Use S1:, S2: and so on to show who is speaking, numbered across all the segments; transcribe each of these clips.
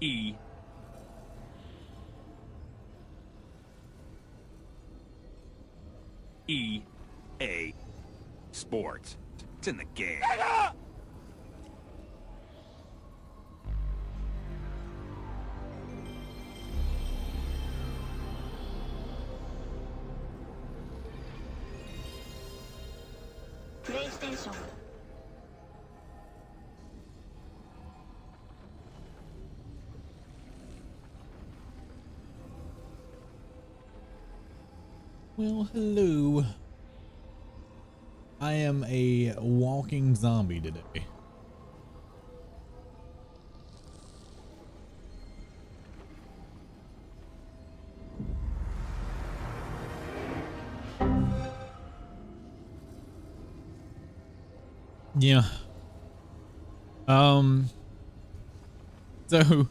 S1: E A Sports. It's in the game.
S2: PlayStation.
S3: Well, hello. I am a walking zombie today. Yeah. So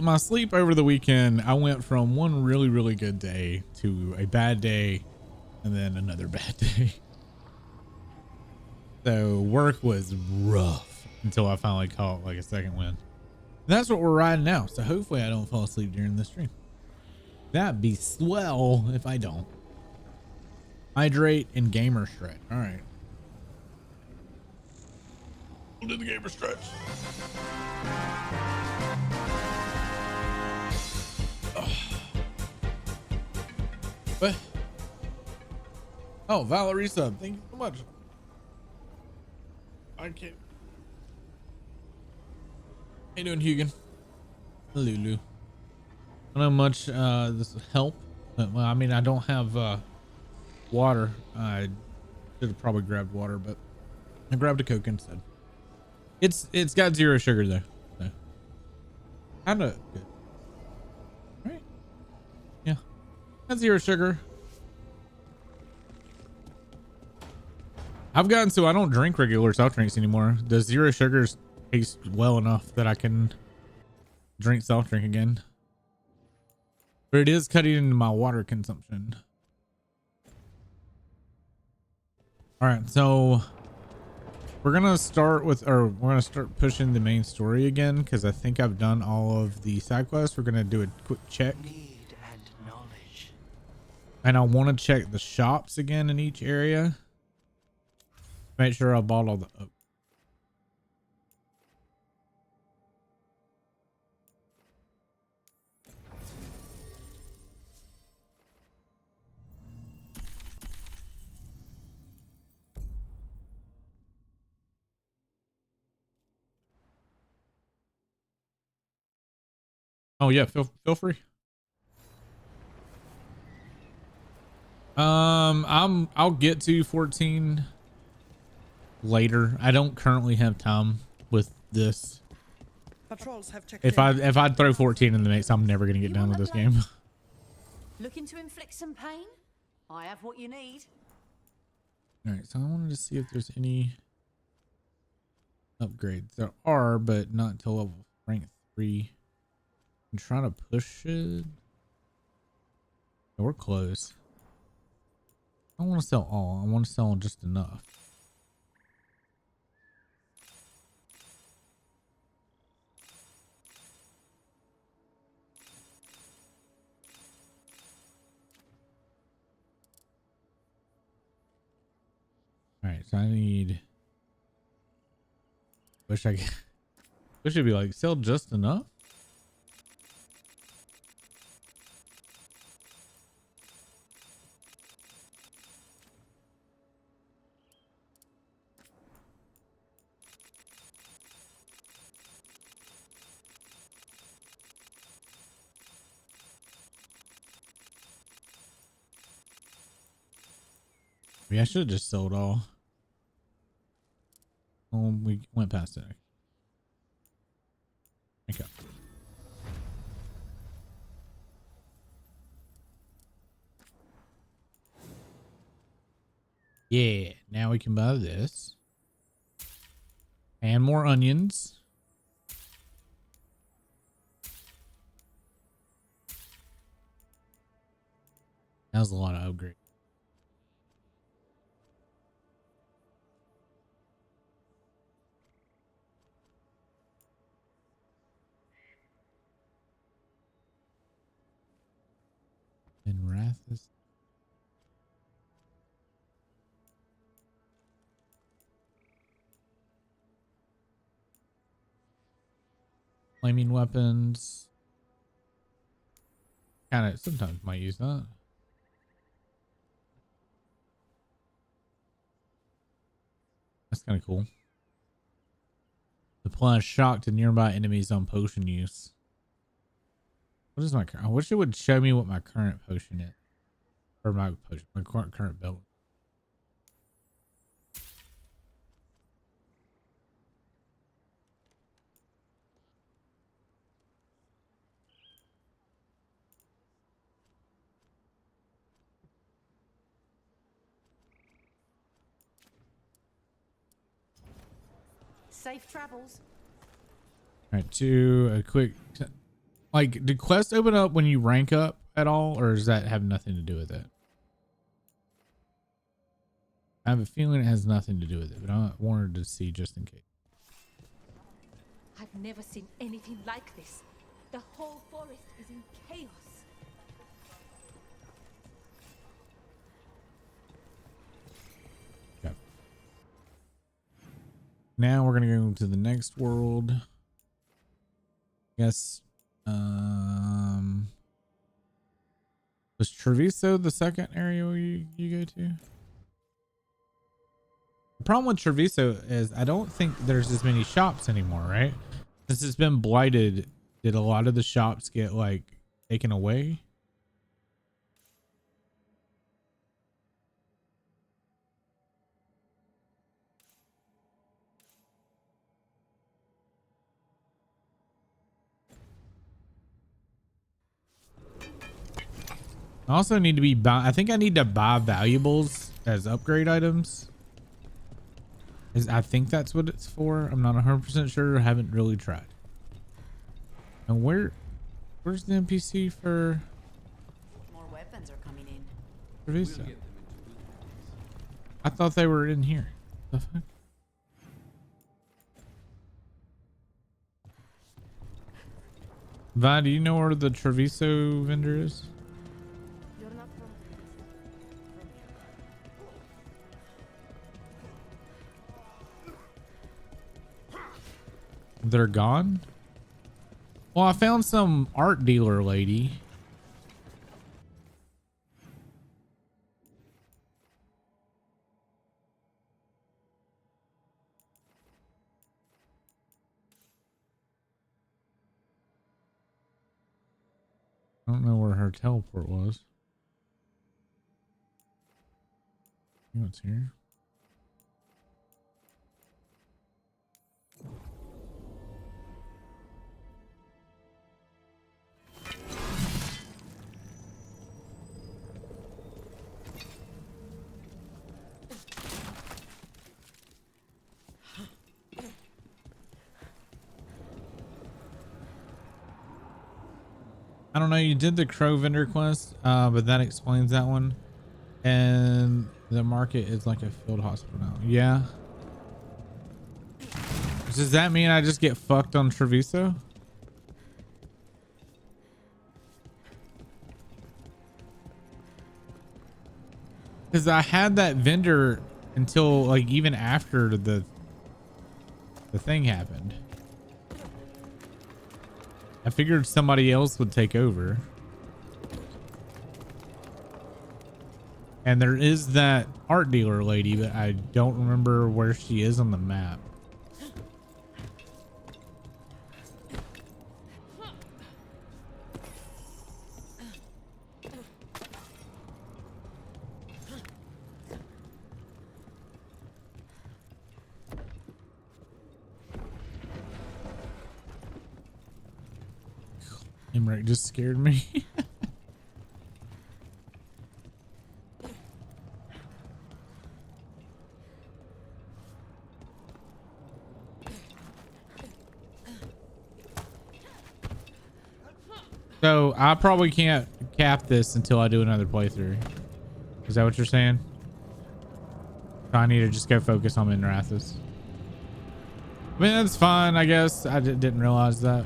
S3: my sleep over the weekend, I went from one really good day to a bad day and then another bad day. So work was rough until I finally caught like a second wind. And that's what we're riding now. So hopefully I don't fall asleep during this stream. That'd be swell if I don't. Hydrate and gamer stretch. All right. We'll do the gamer stretch. What? Oh, Valerie sub. Thank you so much. I can't. How you doing, Hugan? Lulu. I don't know much this will help, but well, I mean, I don't have water. I should have probably grabbed water, but I grabbed a Coke instead. It's got 0 sugar though. So kind of good. All right. Yeah. Got 0 sugar. I've gotten so I don't drink regular soft drinks anymore. Does 0 sugars taste well enough that I can drink soft drink again? But it is cutting into my water consumption. All right, so we're gonna start pushing the main story again because I think I've done all of the side quests. We're gonna do a quick check.
S4: Need and knowledge.
S3: And I want to check the shops again in each area. Make sure I bought all the. Oh. Oh yeah, feel free. I'll get to 14 later. I don't currently have time with this.
S4: Patrols have checked
S3: If I throw 14 in the mix, I'm never gonna get done with this game.
S5: Looking to inflict some pain? I have what you need.
S3: All right, so I wanted to see if there's any upgrades. There are, but not until level rank 3. I'm trying to push it. Yeah, we're close. I don't want to sell all. I want to sell just enough. All right, so I need. Wish I could. Wish it'd be like sell just enough. Maybe I should have just sold all. Oh, we went past it. Okay. Yeah, now we can buy this. And more onions. That was a lot of upgrade. Rathus. Flaming weapons. Kind of sometimes might use that. That's kind of cool. Apply shock to nearby enemies on potion use. What is my current? I wish it would show me what my current potion is. Or my potion, my current build.
S5: Safe travels.
S3: All right, to a quick, like, do quests open up when you rank up at all, or does that have nothing to do with it? I have a feeling it has nothing to do with it, but I wanted to see just in case.
S2: I've never seen anything like this. The whole forest is in chaos.
S3: Okay. Now we're gonna go to the next world. Yes. Was Treviso the second area you go to? The problem with Treviso is I don't think there's as many shops anymore, right? Since it's been blighted, did a lot of the shops get like taken away? I also need to be I think I need to buy valuables as upgrade items. I think that's what it's for. I'm not 100% sure. I haven't really tried. And where's the NPC for
S5: More weapons are coming in.
S3: Treviso? I thought they were in here. The fuck? Vi, do you know where the Treviso vendor is?
S2: You're not from
S3: They're gone? Well, I found some art dealer lady. I don't know where her teleport was. What's here? I don't know. You did the crow vendor quest, but that explains that one. And the market is like a field hospital now. Yeah. Does that mean I just get fucked on Treviso? Because I had that vendor until like even after the thing happened. I figured somebody else would take over. And there is that art dealer lady, but I don't remember where she is on the map. Emmerich just scared me. So I probably can't cap this until I do another playthrough. Is that what you're saying? So I need to just go focus on Minrathus. I mean, that's fine, I guess. I didn't realize that.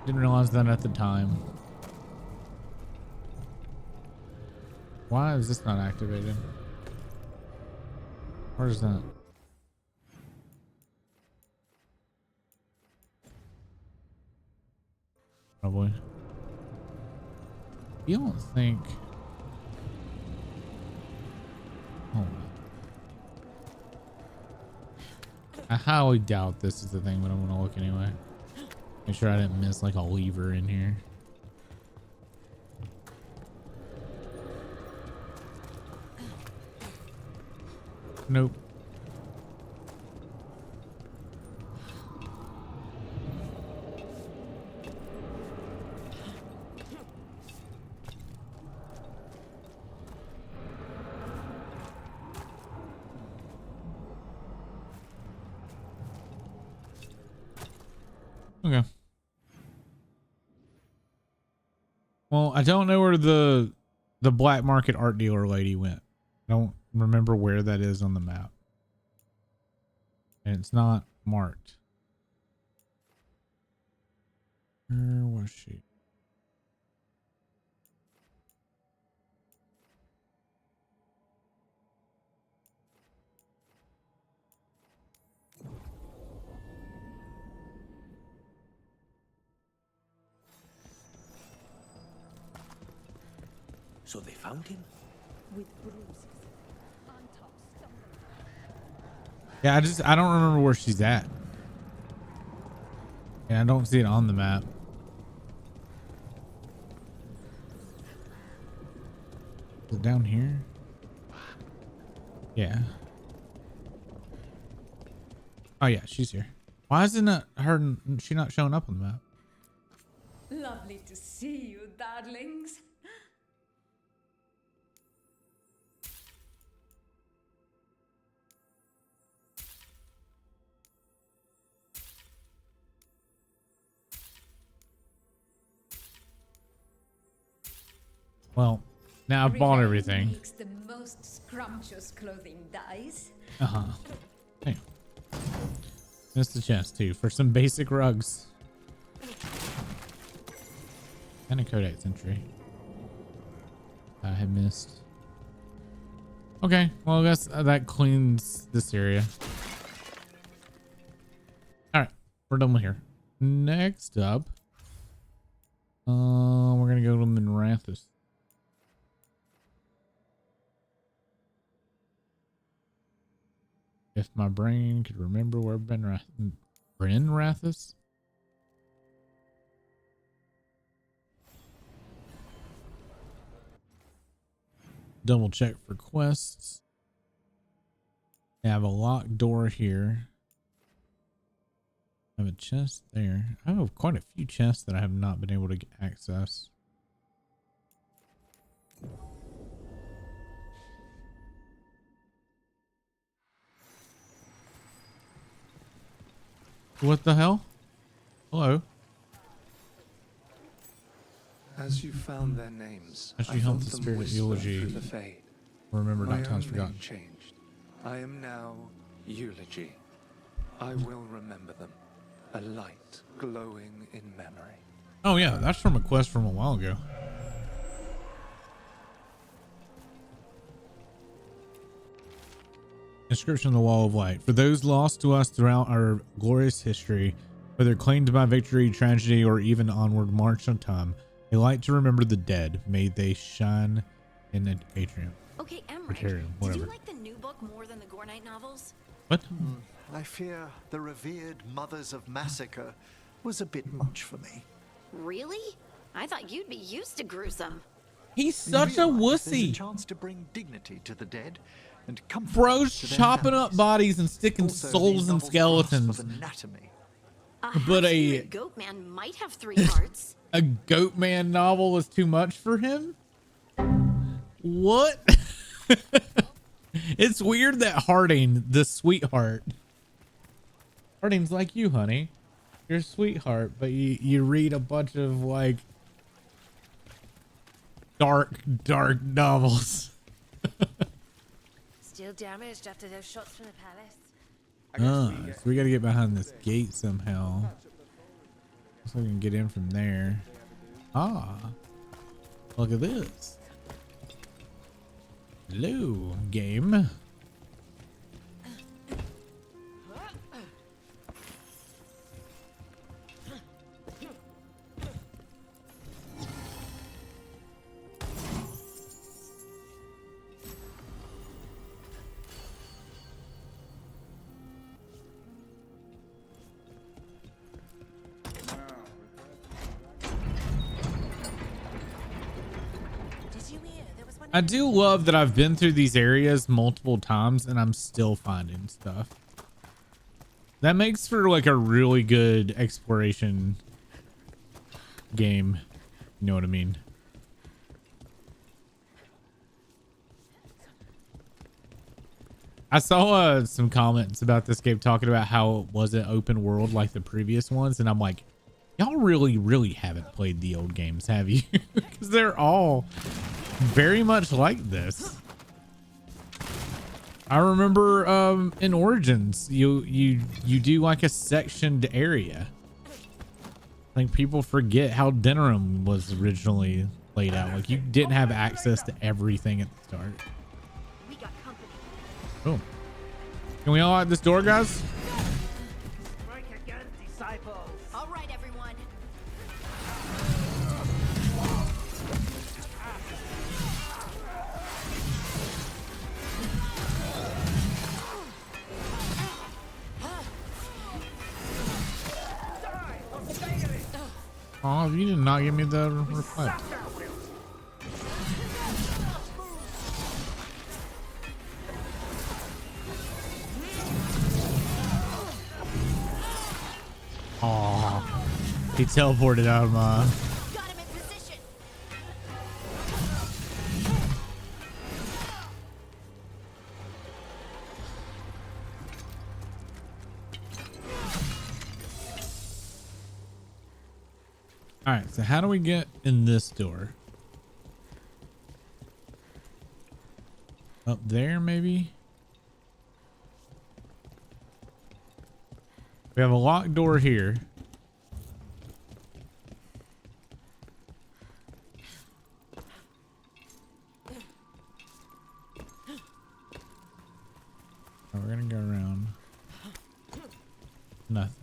S3: Didn't realize that at the time. Why is this not activated? Where's that? Probably. You don't think... Oh. I highly doubt this is the thing, but I'm gonna look anyway. Make sure I didn't miss like a lever in here. Nope. Okay. Well, I don't know where the black market art dealer lady went. I don't remember where that is on the map. And it's not marked. Where was she?
S4: So they found him?
S2: With bruises. On top, stumbling.
S3: Yeah, I don't remember where she's at. And I don't see it on the map. Is it down here? Yeah. Oh yeah, she's here. Why isn't it her? She not showing up on the map?
S5: Lovely to see you, darlings.
S3: Well, now I've bought everything.
S5: Makes the most scrumptious clothing dyes.
S3: Hey. Missed the chest too for some basic rugs. And a Codex entry. I had missed. Okay, well I guess that cleans this area. Alright, we're done with here. Next up, we're gonna go to Minrathous. If my brain could remember where Brenrathous? Double check for quests. I have a locked door here. I have a chest there. I have quite a few chests that I have not been able to access. What the hell? Hello.
S6: As you found their names,
S3: As you
S6: I
S3: held
S6: felt
S3: the
S6: them
S3: spirit
S6: whisper
S3: eulogy.
S6: through the fade.
S3: Remember,
S6: My
S3: not times
S6: own
S3: forgotten.
S6: name changed. I am now Eulogy. I will remember them. A light glowing in memory.
S3: Oh yeah, that's from a quest from a while ago. Inscription on the Wall of Light. For those lost to us throughout our glorious history, whether claimed by victory, tragedy, or even onward march on time, a light to remember the dead. May they shine in the atrium.
S5: Okay, Emmerich,
S3: Atrium,
S5: did
S3: whatever.
S5: you like the new book more than the Gore Knight novels?
S3: What?
S7: I fear the revered mothers of massacre was a bit much for me.
S5: Really? I thought you'd be used to gruesome.
S3: He's such a
S7: Realize there's a
S3: wussy.
S7: chance to bring dignity to the dead and comfort
S3: Bro's
S7: to their
S3: chopping up
S7: families.
S3: bodies and sticking
S7: Also,
S3: souls
S7: these
S3: and
S7: novels grasp
S3: skeletons.
S7: of anatomy.
S3: But a-
S5: half-spirit goat man might have 3 hearts.
S3: A Goat Man novel is too much for him? What? It's weird that Harding, the sweetheart. Harding's like you, honey. You're a sweetheart, but you read a bunch of like dark novels.
S8: Still damaged after those shots from the palace.
S3: So we gotta get behind this gate somehow. So we can get in from there. Ah, look at this. Hello, game. I do love that I've been through these areas multiple times and I'm still finding stuff. That makes for like a really good exploration game. You know what I mean? I saw some comments about this game talking about how it wasn't open world like the previous ones. And I'm like, y'all really haven't played the old games, have you? Because they're all very much like this. I remember in Origins you do like a sectioned area. I think people forget how Denerim was originally laid out. Like you didn't have access to everything at the start.
S5: We got company.
S3: Oh, can we unlock this door, guys?
S4: Strike again, disciples.
S5: All right, everyone.
S3: Oh, you did not give me the reflect. Oh, he teleported out of my.
S5: Got him in position.
S3: All right, so how do we get in this door? Up there, maybe? We have a locked door here. Oh, we're gonna go around. Nothing.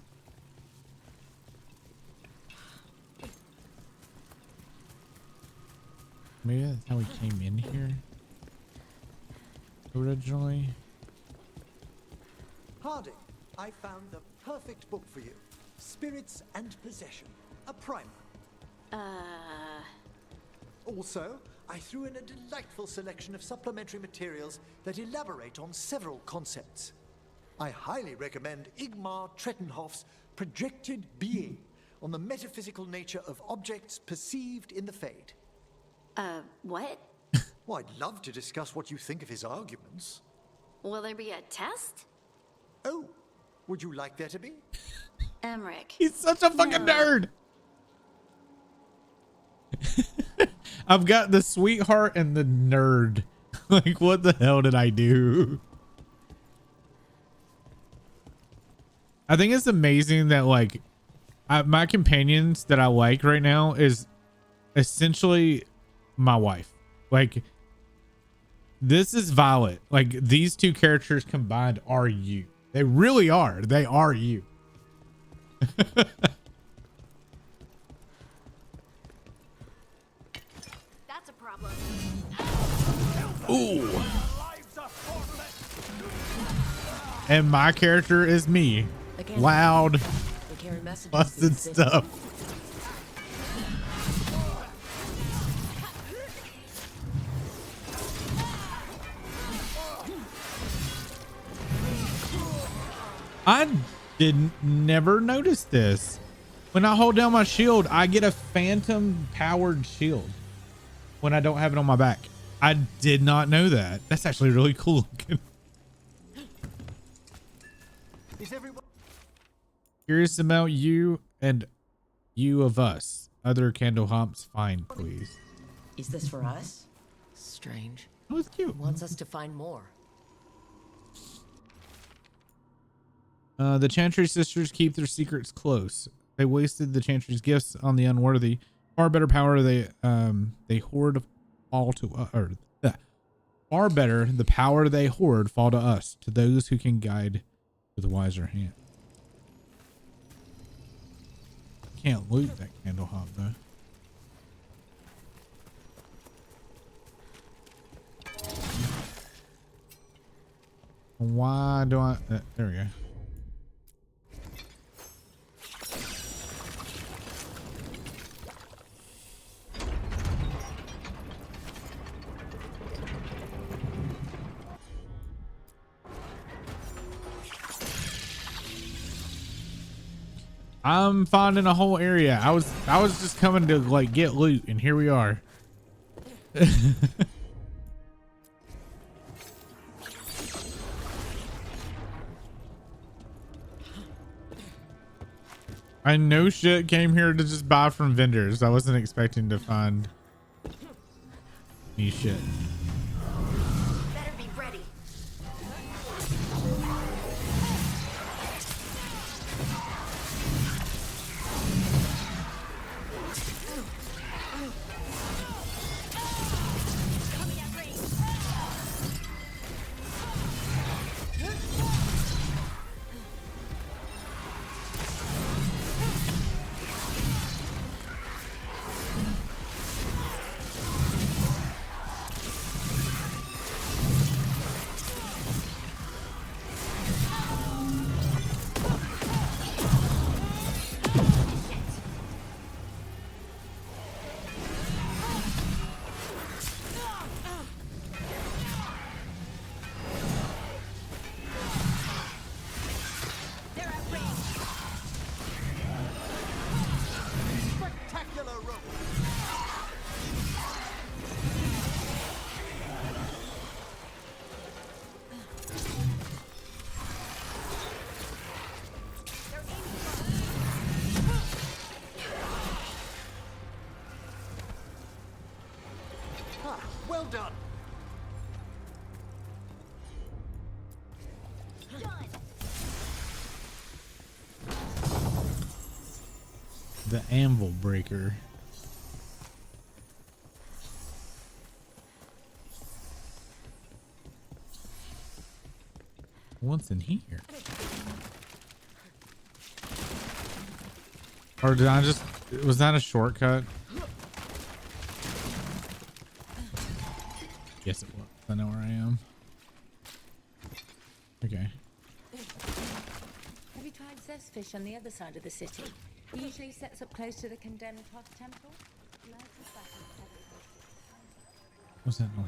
S3: Maybe that's how we came in here originally.
S7: Harding, I found the perfect book for you. Spirits and Possession, a primer. Also, I threw in a delightful selection of supplementary materials that elaborate on several concepts. I highly recommend Igmar Trettenhoff's Projected Being on the metaphysical nature of objects perceived in the Fade.
S9: What?
S7: Well, I'd love to discuss what you think of his arguments.
S9: Will there be a test?
S7: Oh, would you like there to be?
S9: Emmerich.
S3: He's such a fucking nerd. I've got the sweetheart and the nerd. Like, what the hell did I do? I think it's amazing that like my companions that I like right now is essentially my wife. Like, this is Violet. Like, these two characters combined are you. They really are. They are you.
S5: That's a problem.
S3: Ooh. And my character is me. Loud, busted stuff. I never notice this. When I hold down my shield, I get a phantom powered shield when I don't have it on my back. I did not know that. That's actually really cool looking.
S7: Is everyone
S3: Curious about you and you of us. Other candle humps, fine, please.
S10: Is this for us? Strange.
S3: Oh, it's cute.
S10: Wants us to find more.
S3: The Chantry sisters keep their secrets close. They wasted the Chantry's gifts on the unworthy. Far better power they hoard fall to far better the power they hoard fall to us, to those who can guide with a wiser hand. Can't loot that candle hop though. Why do I there we go. I'm finding a whole area. I was just coming to like get loot, and here we are. I no shit came here to just buy from vendors. I wasn't expecting to find any shit.
S5: Better be ready.
S7: Well done.
S3: The anvil breaker. What's in here? Or did I just, was that a shortcut? Yes, it was. I know where I am. Okay.
S2: Have you tried Zestfish on the other side of the city? He usually sets up close to the condemned Hoth temple.
S3: What's that noise?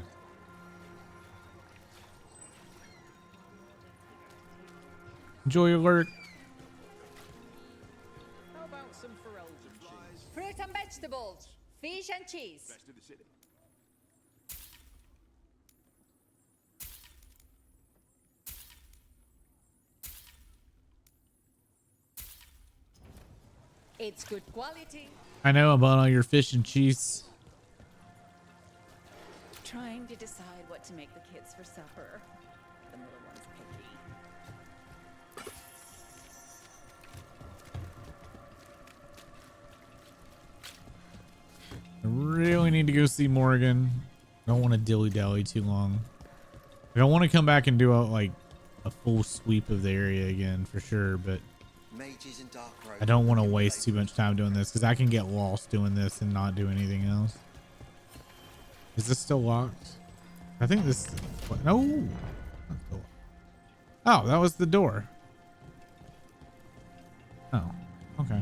S3: Enjoy your lurk.
S4: How about some Pharrell cheese?
S2: Fruit and vegetables, fish and cheese.
S1: Best of the city.
S2: It's good quality.
S3: I know about all your fish and cheese.
S2: Trying to decide what to make the kids for supper. The middle one's picky.
S3: I really need to go see Morgan. Don't want to dilly-dally too long. I don't want to come back and do a full sweep of the area again for sure, but I don't want to waste too much time doing this because I can get lost doing this and not do anything else. Is this still locked? I think this. What? No. Not still locked. Oh, that was the door. Oh, okay.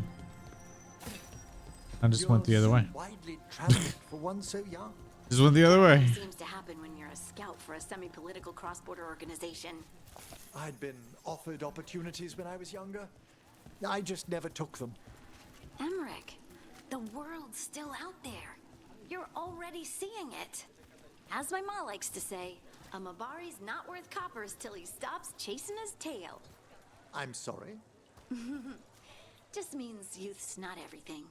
S3: I just went the other way.
S7: Widely traveled for one so young.
S3: Just went the other way.
S9: Seems to happen when you're a scout for a semi-political cross-border organization.
S7: I'd been offered opportunities when I was younger. I just never took them.
S9: Emmerich, the world's still out there. You're already seeing it. As my ma likes to say, a Mabari's not worth coppers till he stops chasing his tail.
S7: I'm sorry.
S9: Just means youth's not everything.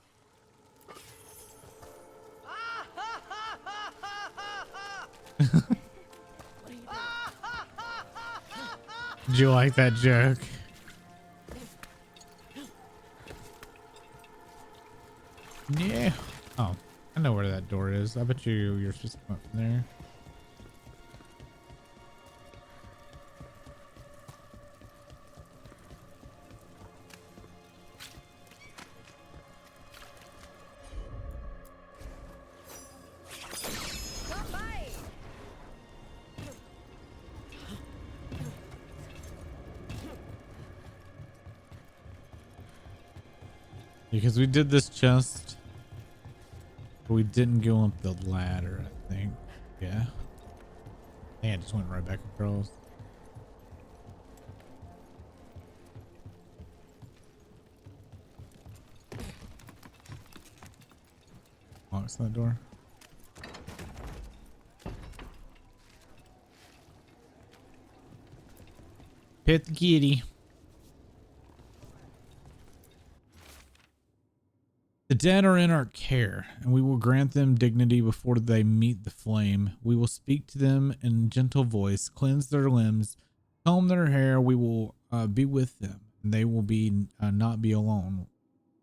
S3: Did you like that joke? arrows. I bet you're supposed to come up from there. Because we did this chest, but we didn't go up the ladder, I think. Yeah. Man, it just went right back across. Locks that door. Pet the kitty. The dead are in our care, and we will grant them dignity before they meet the flame. We will speak to them in gentle voice, cleanse their limbs, comb their hair. We will be with them, and they will be not be alone.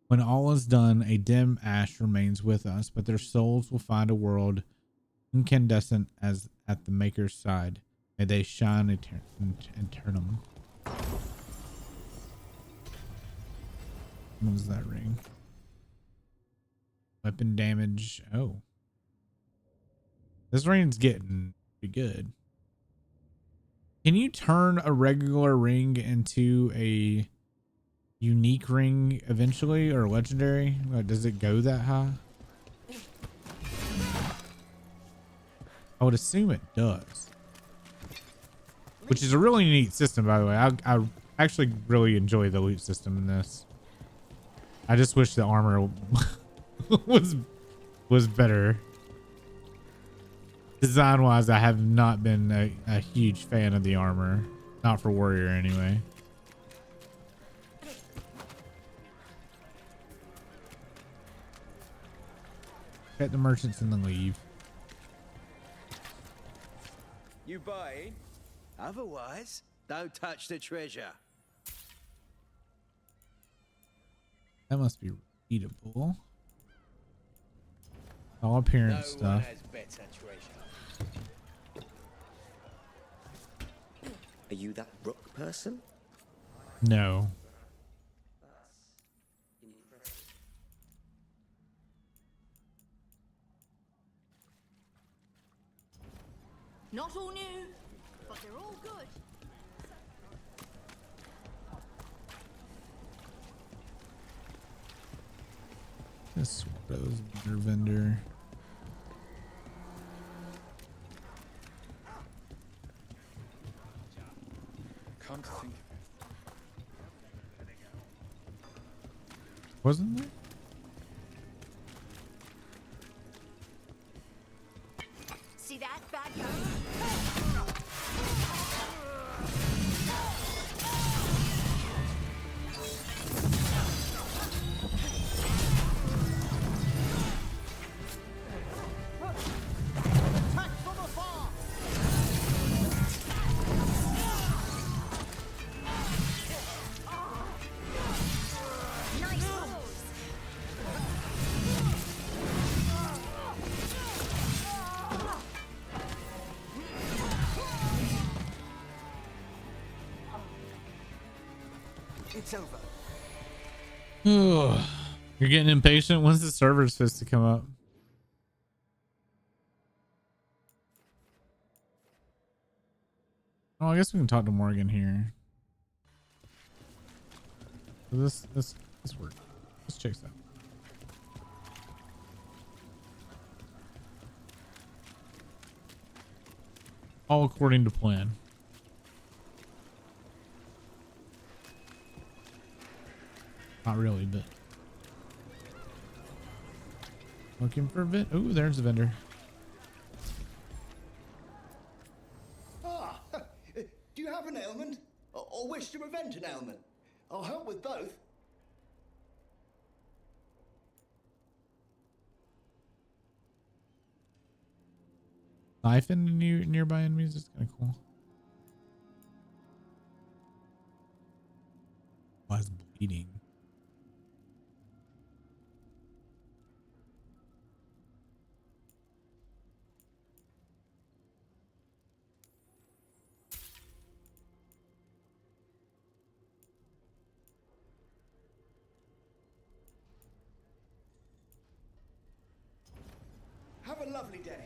S3: When all is done, a dim ash remains with us, but their souls will find a world incandescent as at the Maker's side. May they shine eternum. What was that ring? Weapon damage. Oh. This ring's getting pretty good. Can you turn a regular ring into a unique ring eventually, or legendary? Does it go that high? I would assume it does. Which is a really neat system, by the way. I actually really enjoy the loot system in this. I just wish the armor was better. Design wise, I have not been a huge fan of the armor. Not for warrior anyway. Get the merchants and then leave.
S4: You buying? Otherwise, don't touch the treasure.
S3: That must be readable. All appearance stuff.
S4: No one has better treasure.
S11: Are you that rook person?
S3: No.
S5: Not all new, but they're all good.
S3: This Rose vendor.
S6: Can't think.
S3: Wasn't there?
S5: See that bad guy?
S7: It's over.
S3: You're getting impatient. When's the server supposed to come up? Oh, I guess we can talk to Morgan here. So this works. Let's check this out. All according to plan. Not really, but looking for a bit. Oh, there's the vendor.
S12: Ah, do you have an ailment or wish to prevent an ailment? I'll help with both.
S3: Knife in nearby enemies is kind of cool. Why is bleeding?
S12: a lovely day.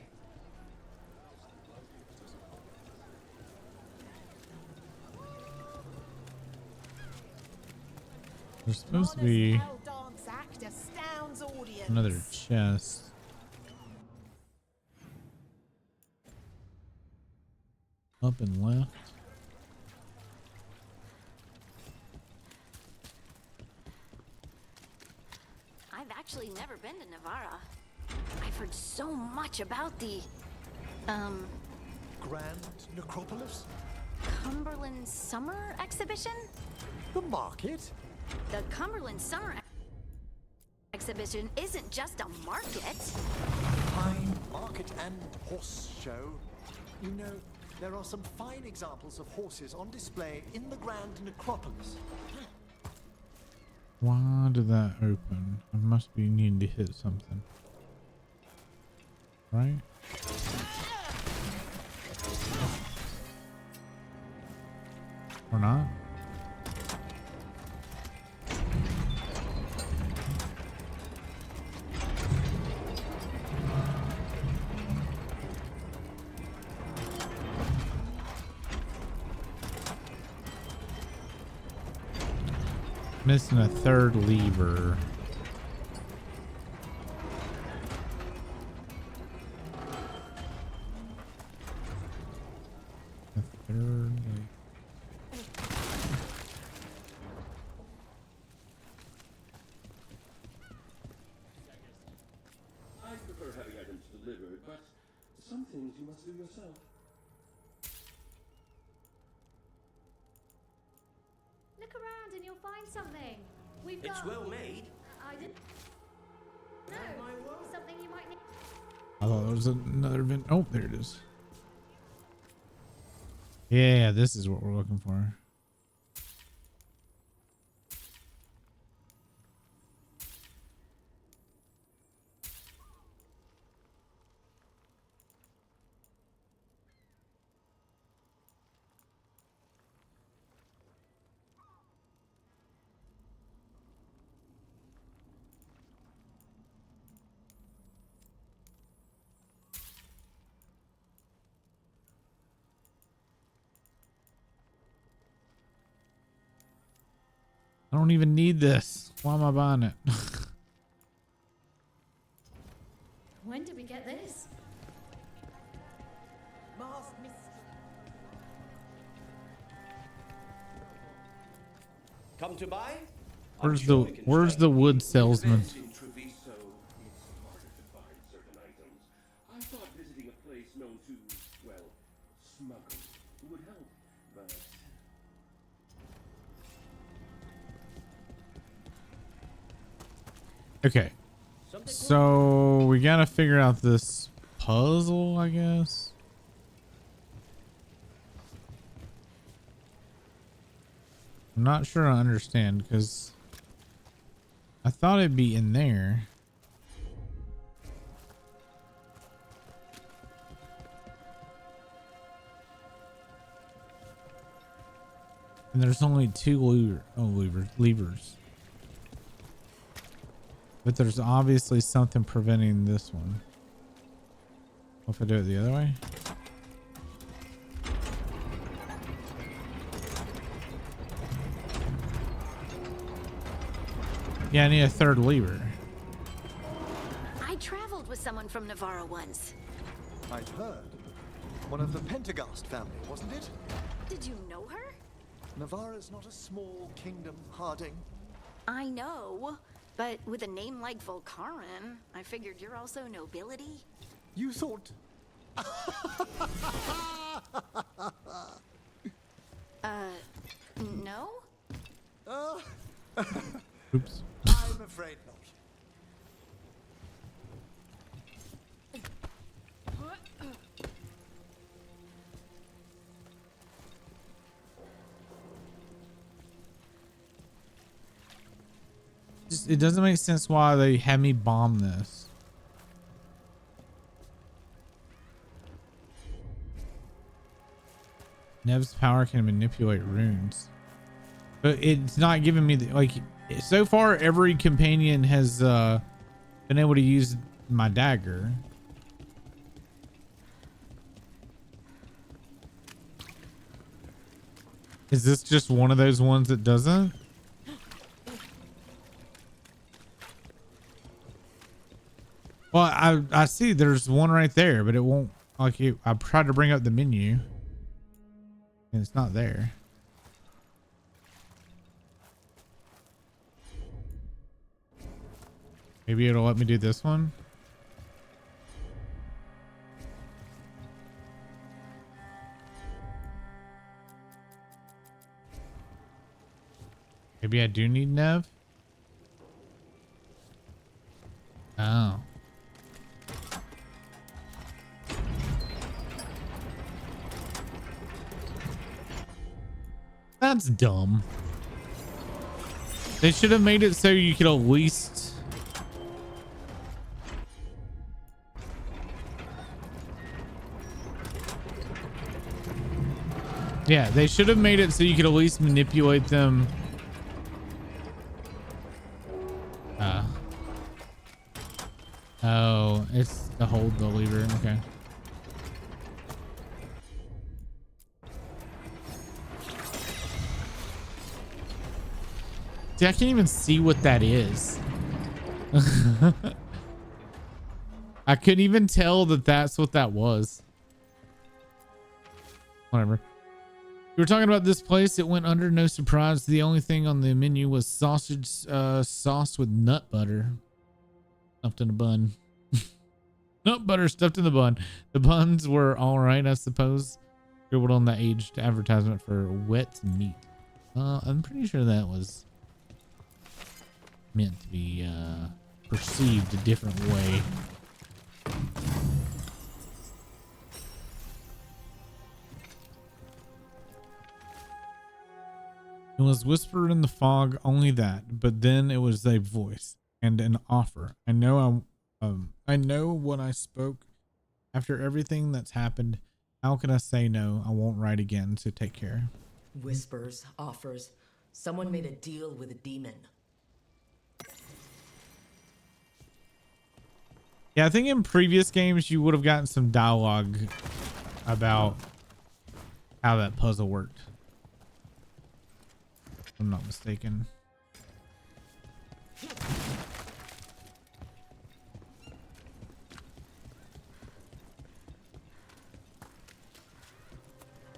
S3: There's supposed to be another chest. Up and left.
S9: I've actually never been to Navarra. I've heard so much about the,
S7: Grand Necropolis?
S9: Cumberland Summer Exhibition?
S7: The market?
S9: The Cumberland Summer Exhibition isn't just a market.
S7: Fine market and horse show. You know, there are some fine examples of horses on display in the Grand Necropolis.
S3: Why did that open? I must be needing to hit something. Right? Or not? Missing a third lever. A third lever.
S13: I prefer having items delivered, but some things you must do yourself.
S2: Look around and you'll find something. We've got...
S4: It's well made.
S2: I didn't... No, something you might need...
S3: I thought there was another vent. Oh, there it is. Yeah, this is what we're looking for. I don't even need this. Why am I buying it?
S2: When did we get this?
S4: Come to buy?
S3: Where's the wood salesman?
S13: In Treviso, it's harder to find certain items. I thought visiting a place known to, well, smuggle would help, but...
S3: Okay. So we gotta figure out this puzzle, I guess. I'm not sure I understand because I thought it'd be in there. And there's only two levers. But there's obviously something preventing this one. What if I do it the other way? Yeah, I need a third lever.
S9: I traveled with someone from Navarra once.
S7: I've heard. One of the Pentagast family, wasn't it?
S9: Did you know her?
S7: Navarra's not a small kingdom, Harding.
S9: I know, but with a name like Volcaran, I figured you're also nobility.
S7: You thought...
S9: No?
S3: Oops.
S7: I'm afraid not.
S3: It doesn't make sense why they had me bomb this. Nev's power can manipulate runes, but it's not giving me the, like, so far every companion has been able to use my dagger. Is this just one of those ones that doesn't? Well, I see there's one right there, but it won't, like, I tried to bring up the menu and it's not there. Maybe it'll let me do this one. Maybe I do need Nev. Oh. That's dumb. They should have made it so you could at least... Yeah, they should have made it so you could at least manipulate them. Oh, it's to hold the lever. Okay. See, I can't even see what that is. I couldn't even tell that that's what that was. Whatever. We were talking about this place. It went under, no surprise. The only thing on the menu was sausage sauce with nut butter stuffed in a bun. Nut butter stuffed in the bun. The buns were all right, I suppose. Scribbled on the aged advertisement for wet meat. I'm pretty sure that was meant to be perceived a different way. It was whispered in the fog, only that, but then it was a voice and an offer. I know what I spoke. After everything that's happened, how can I say no? I won't write again, so take care.
S10: Whispers, offers. Someone made a deal with a demon.
S3: Yeah, I think in previous games you would have gotten some dialogue about how that puzzle worked. If I'm not mistaken.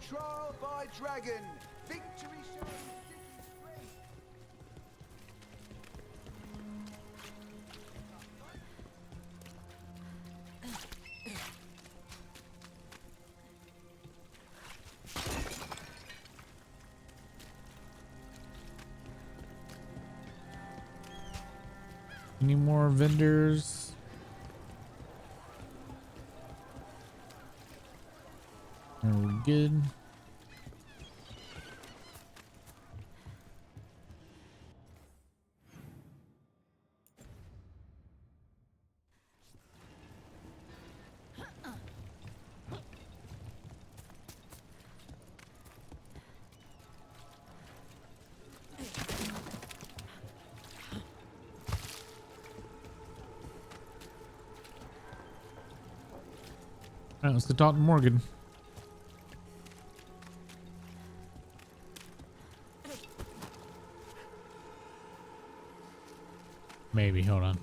S14: Trial by dragon. Victory shall be free.
S3: Any more vendors? Are we good? All right, let's go talk to Morgan. Maybe, hold on.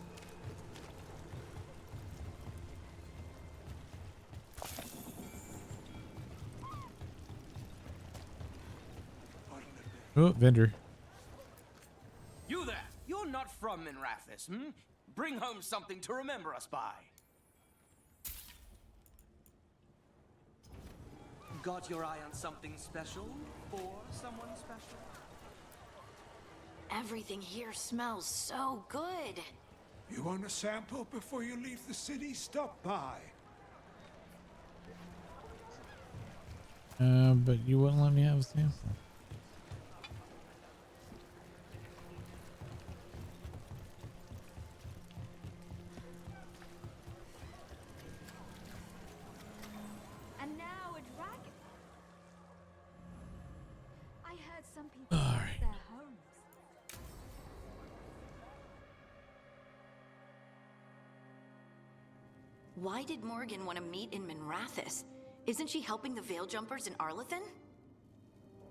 S3: Oh, vendor.
S15: You there! You're not from Minrathis, hmm? Bring home something to remember us by. Got your eye on something special? For someone special?
S9: Everything here smells so good.
S16: You want a sample before you leave the city? Stop by.
S3: But you wouldn't let me have a sample.
S2: And now a dragon. I heard some people
S3: All
S2: lost
S3: right.
S2: their homes.
S9: Why did Morgan want to meet in Minrathis? Isn't she helping the Veil Jumpers in Arlathan?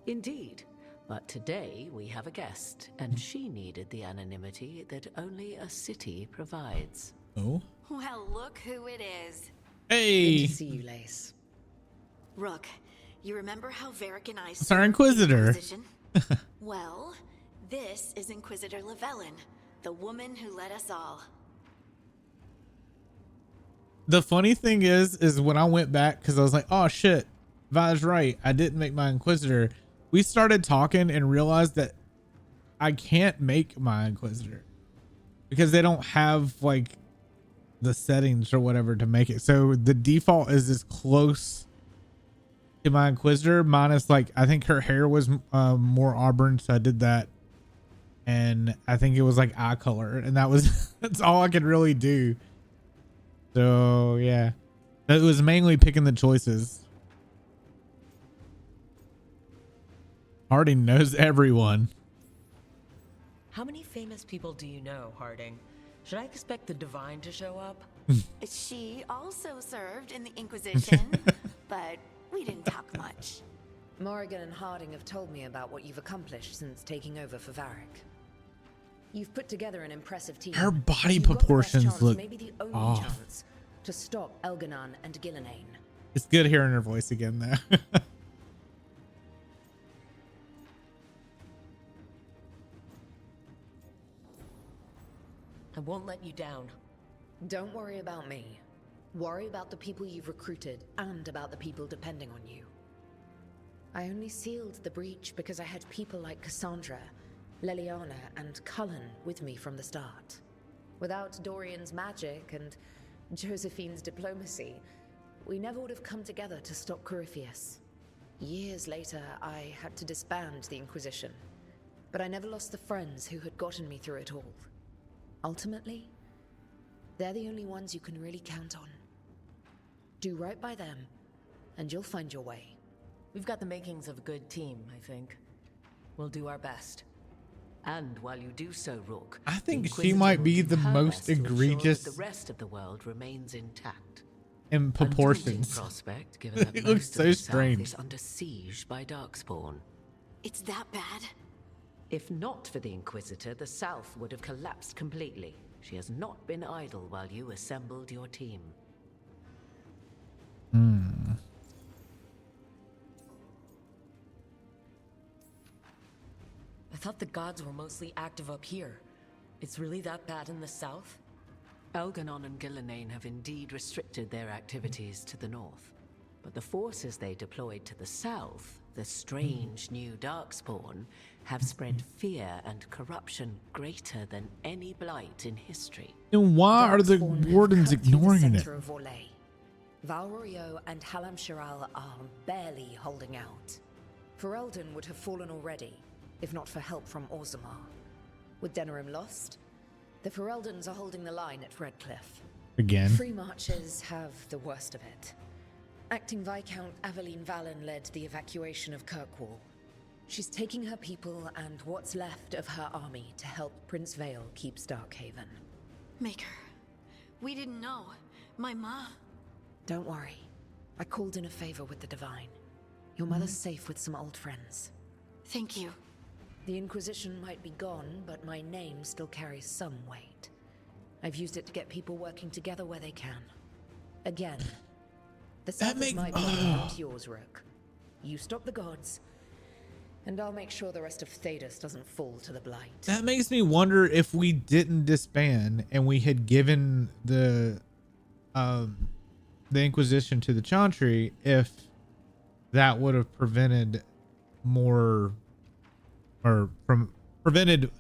S5: Indeed.
S17: But today we have a guest, and she needed the anonymity that only a city provides.
S3: Oh.
S9: Well, look who it is.
S3: Hey.
S10: Good to see you, Lace.
S9: Rook, you remember how Varric and I
S3: It's our Inquisitor.
S9: Inquisition? Well, this is Inquisitor Llewellyn, the woman who led us all.
S3: The funny thing is when I went back, because I was like, oh shit, Vi's right, I didn't make my Inquisitor. We started talking and realized that I can't make my Inquisitor because they don't have like the settings or whatever to make it. So the default is as close to my Inquisitor, minus like, I think her hair was more auburn, so I did that. And I think it was like eye color, and that was that's all I could really do. So yeah, it was mainly picking the choices. Harding knows everyone.
S10: How many famous people do you know, Harding? Should I expect the Divine to show up?
S9: She also served in the Inquisition, but we didn't talk much.
S18: Morrigan and Harding have told me about what you've accomplished since taking over for Varric. You've put together an impressive team.
S3: Her body
S18: You've got the best
S3: proportions
S18: chance,
S3: look
S18: maybe the only
S3: off.
S18: chance to stop Elganon and Gillenane.
S3: It's good hearing her voice again, though.
S10: I won't let you down.
S18: Don't worry about me. Worry about the people you've recruited and about the people depending on you. I only sealed the breach because I had people like Cassandra, Leliana, and Cullen with me from the start. Without Dorian's magic and Josephine's diplomacy, we never would have come together to stop Corypheus. Years later, I had to disband the Inquisition, but I never lost the friends who had gotten me through it all. Ultimately, they're the only ones you can really count on. Do right by them, and you'll find your way.
S10: We've got the makings of a good team, I think. We'll do our best.
S17: And while you do so, Rook,
S3: I think she
S17: Inquisitor
S3: might
S17: will
S3: be
S17: do
S3: the
S17: her
S3: most
S17: best to ensure that
S3: egregious
S17: the rest of the world remains intact.
S3: in
S17: A daunting
S3: proportions.
S17: prospect, given that
S3: It
S17: most
S3: looks
S17: of
S3: so
S17: the South
S3: strange.
S17: is under siege by Darkspawn.
S9: It's that bad?
S17: If not for the Inquisitor, the South would have collapsed completely. She has not been idle while you assembled your team.
S10: I thought the gods were mostly active up here. It's really that bad in the south?
S17: Elganon and Gillenane have indeed restricted their activities to the north. But the forces they deployed to the south, the strange new Darkspawn, have spread fear and corruption greater than any blight in history.
S3: Then why are the
S18: Darkspawn have
S3: wardens
S18: cut through the
S3: ignoring it?
S18: center of Orlais. Valrorio and Halam Shiral are barely holding out. Ferelden would have fallen already, if not for help from Orzammar. With Denerim lost, the Fereldans are holding the line at Redcliffe.
S3: Again.
S18: Free Marchers have the worst of it. Acting Viscount Aveline Valen led the evacuation of Kirkwall. She's taking her people and what's left of her army to help Prince Vale keep Starkhaven.
S9: Maker, we didn't know. My ma...
S18: Don't worry. I called in a favor with the Divine. Your mother's safe with some old friends.
S9: Thank you.
S18: The Inquisition might be gone, but my name still carries some weight. I've used it to get people working together where they can. Again, the South is my body, not yours, Rook. You stop the gods, and I'll make sure the rest of Thedas doesn't fall to the blight.
S3: That makes me wonder if we didn't disband and we had given the Inquisition to the Chantry, if that would have prevented more, or prevented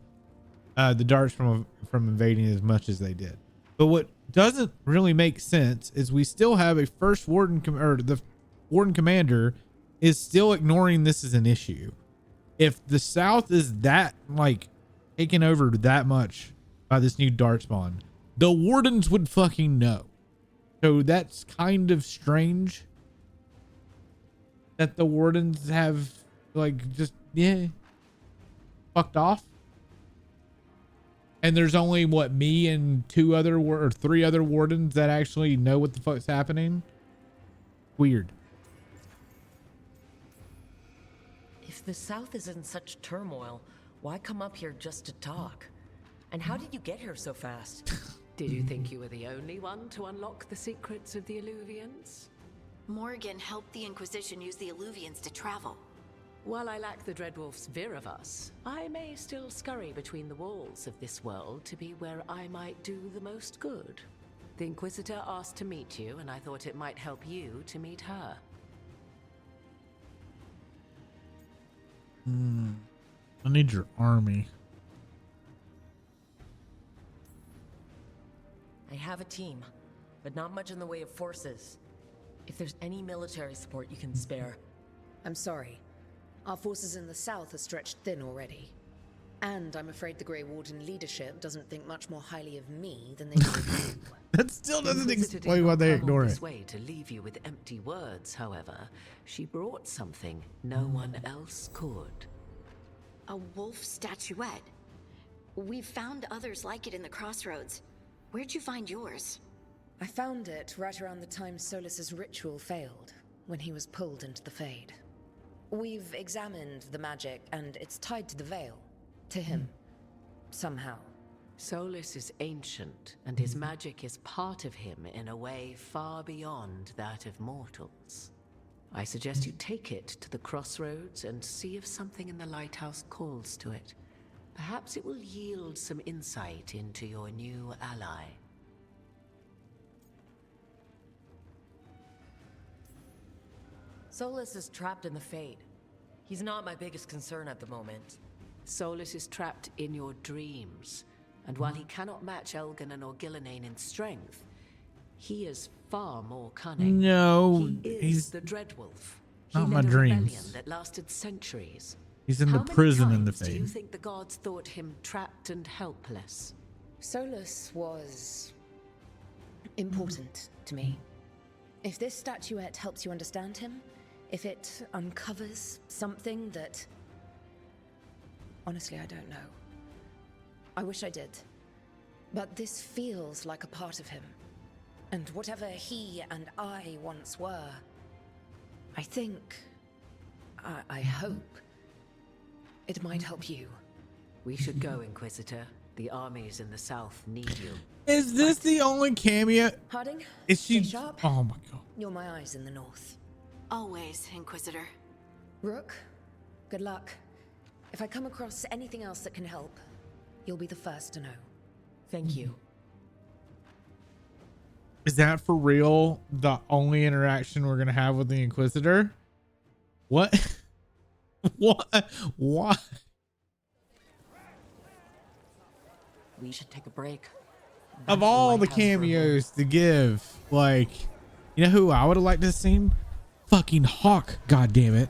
S3: the darts from invading as much as they did. But what doesn't really make sense is we still have a first warden, or the warden commander is still ignoring this as an issue. If the South is that like taken over that much by this new dartspawn, the wardens would fucking know. So that's kind of strange that the wardens have like just fucked off. And there's only what, me and three other wardens that actually know what the fuck's happening. Weird.
S10: If If the South is in such turmoil, why come up here just to talk? And how did you get here so fast?
S17: Did you think you were the only one to unlock the secrets of the Illuvians?
S9: Morgan helped the Inquisition use the Illuvians to travel.
S17: While I lack the Dreadwolf's Viravus, I may still scurry between the walls of this world to be where I might do the most good. The Inquisitor asked to meet you, and I thought it might help you to meet her.
S3: I need your army.
S10: I have a team, but not much in the way of forces. If there's any military support you can spare.
S18: I'm sorry. Our forces in the south are stretched thin already. And I'm afraid the Grey Warden leadership doesn't think much more highly of me than they do of you.
S3: That still doesn't explain why they ignore it.
S17: Way to leave you with empty words, however, she brought something no one else could.
S9: A wolf statuette. We've found others like it in the crossroads. Where'd you find yours?
S18: I found it right around the time Solus's ritual failed, when he was pulled into the Fade. We've examined the magic, and it's tied to the Veil. To him. Somehow.
S17: Solus is ancient, and his magic is part of him in a way far beyond that of mortals. I suggest you take it to the crossroads and see if something in the lighthouse calls to it. Perhaps it will yield some insight into your new ally.
S10: Solus is trapped in the Fade. He's not my biggest concern at the moment.
S17: Solus is trapped in your dreams, and while he cannot match Elganon or Gillenane in strength, he is far more cunning.
S3: No,
S17: he is
S3: he's
S17: the Dreadwolf.
S3: not
S17: He
S3: my
S17: led a
S3: dreams.
S17: rebellion that lasted centuries.
S3: He's in the
S17: How many
S3: prison in the
S17: times do you
S3: Fade.
S17: think the gods thought him trapped and helpless?
S18: Solus was important to me. If this statuette helps you understand him, if it uncovers something that... Honestly, I don't know. I wish I did. But this feels like a part of him. And whatever he and I once were, I think... I hope... it might help you.
S17: We should go, Inquisitor. The armies in the south need you.
S3: Is this the only cameo?
S18: Harding,
S3: Is she?
S18: stay sharp.
S3: Oh my god.
S18: You're my eyes in the north.
S9: Always, Inquisitor.
S18: Rook, good luck. If I come across anything else that can help, you'll be the first to know.
S10: Thank you.
S3: Is that for real? The only interaction we're gonna have with the Inquisitor? What? What? Why?
S10: We should take a break.
S3: Of all the cameos to give, like, you know who I would have liked to have seen? Fucking Hawk, god damn it.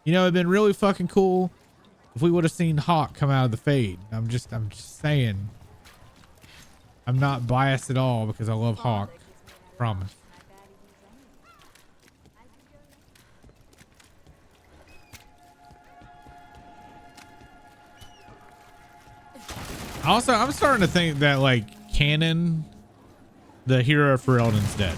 S3: You know, it'd been really fucking cool if we would have seen Hawk come out of the Fade. I'm just saying. I'm not biased at all because I love Hawk. Promise. Also, I'm starting to think that, like, canon, the hero of Ferelden's dead.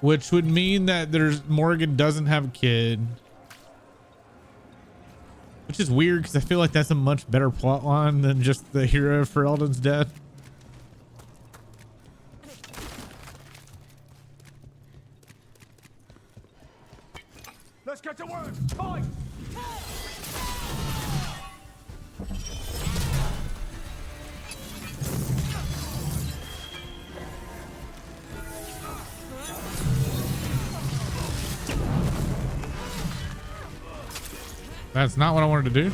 S3: Which would mean that Morgan doesn't have a kid. Which is weird because I feel like that's a much better plot line than just the hero of Ferelden's dead.
S14: Let's get to work! Fight!
S3: That's not what I wanted to do.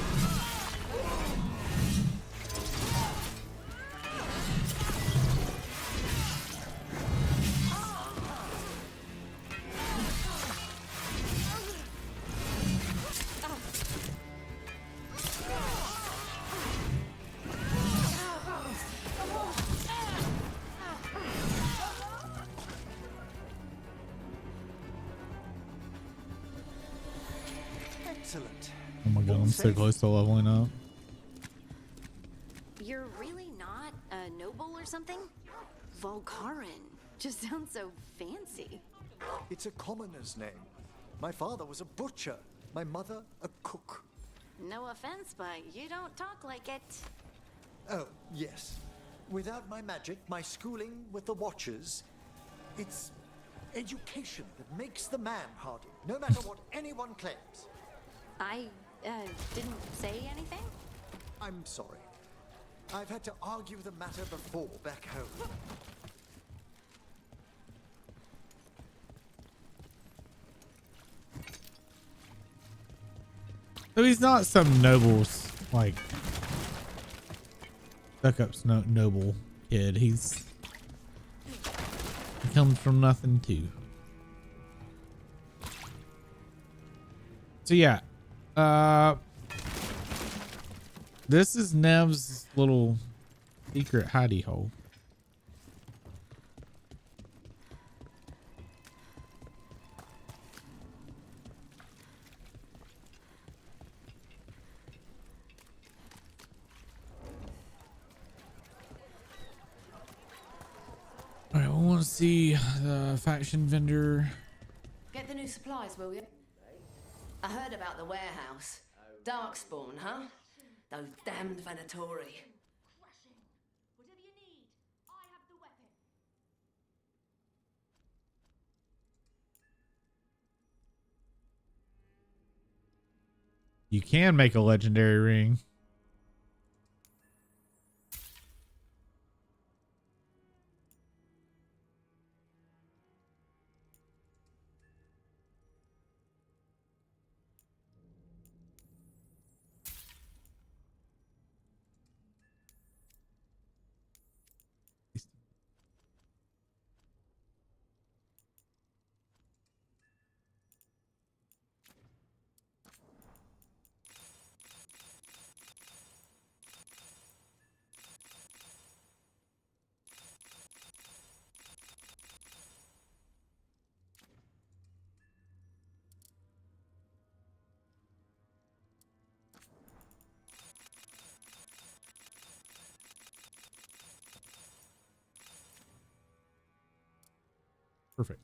S7: Excellent.
S3: Oh my god, I'm so close to leveling up.
S9: You're really not a noble or something? Volcaran. Just sounds so fancy.
S7: It's a commoner's name. My father was a butcher, my mother a cook.
S9: No offense, but you don't talk like it.
S7: Oh, yes. Without my magic, my schooling with the Watchers, it's education that makes the man, Hardy, no matter what anyone claims.
S9: I, didn't say anything?
S7: I'm sorry. I've had to argue the matter before back home.
S3: So he's not some nobles, like, stuck-up noble kid. He comes from nothing too. So yeah, this is Nev's little secret hidey hole. All right, we want to see the faction vendor.
S5: Get the new supplies, will you? I heard about the warehouse. Darkspawn, huh? Those damned Venatori.
S3: You can make a legendary ring. Perfect.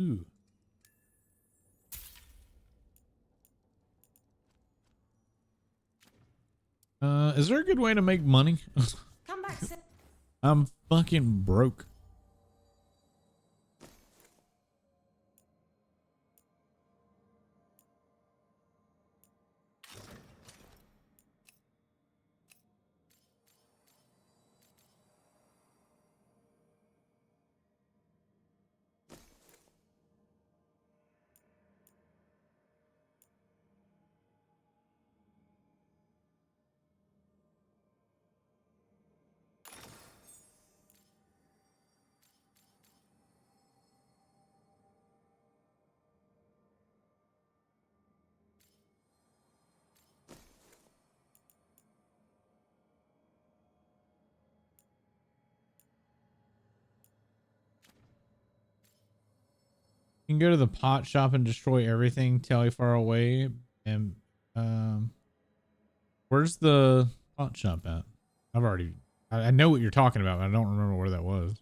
S3: Ooh. Is there a good way to make money?
S5: Come back.
S3: I'm fucking broke. You can go to the pot shop and destroy everything tally far away. And where's the pot shop at? I know what you're talking about, but I don't remember where that was.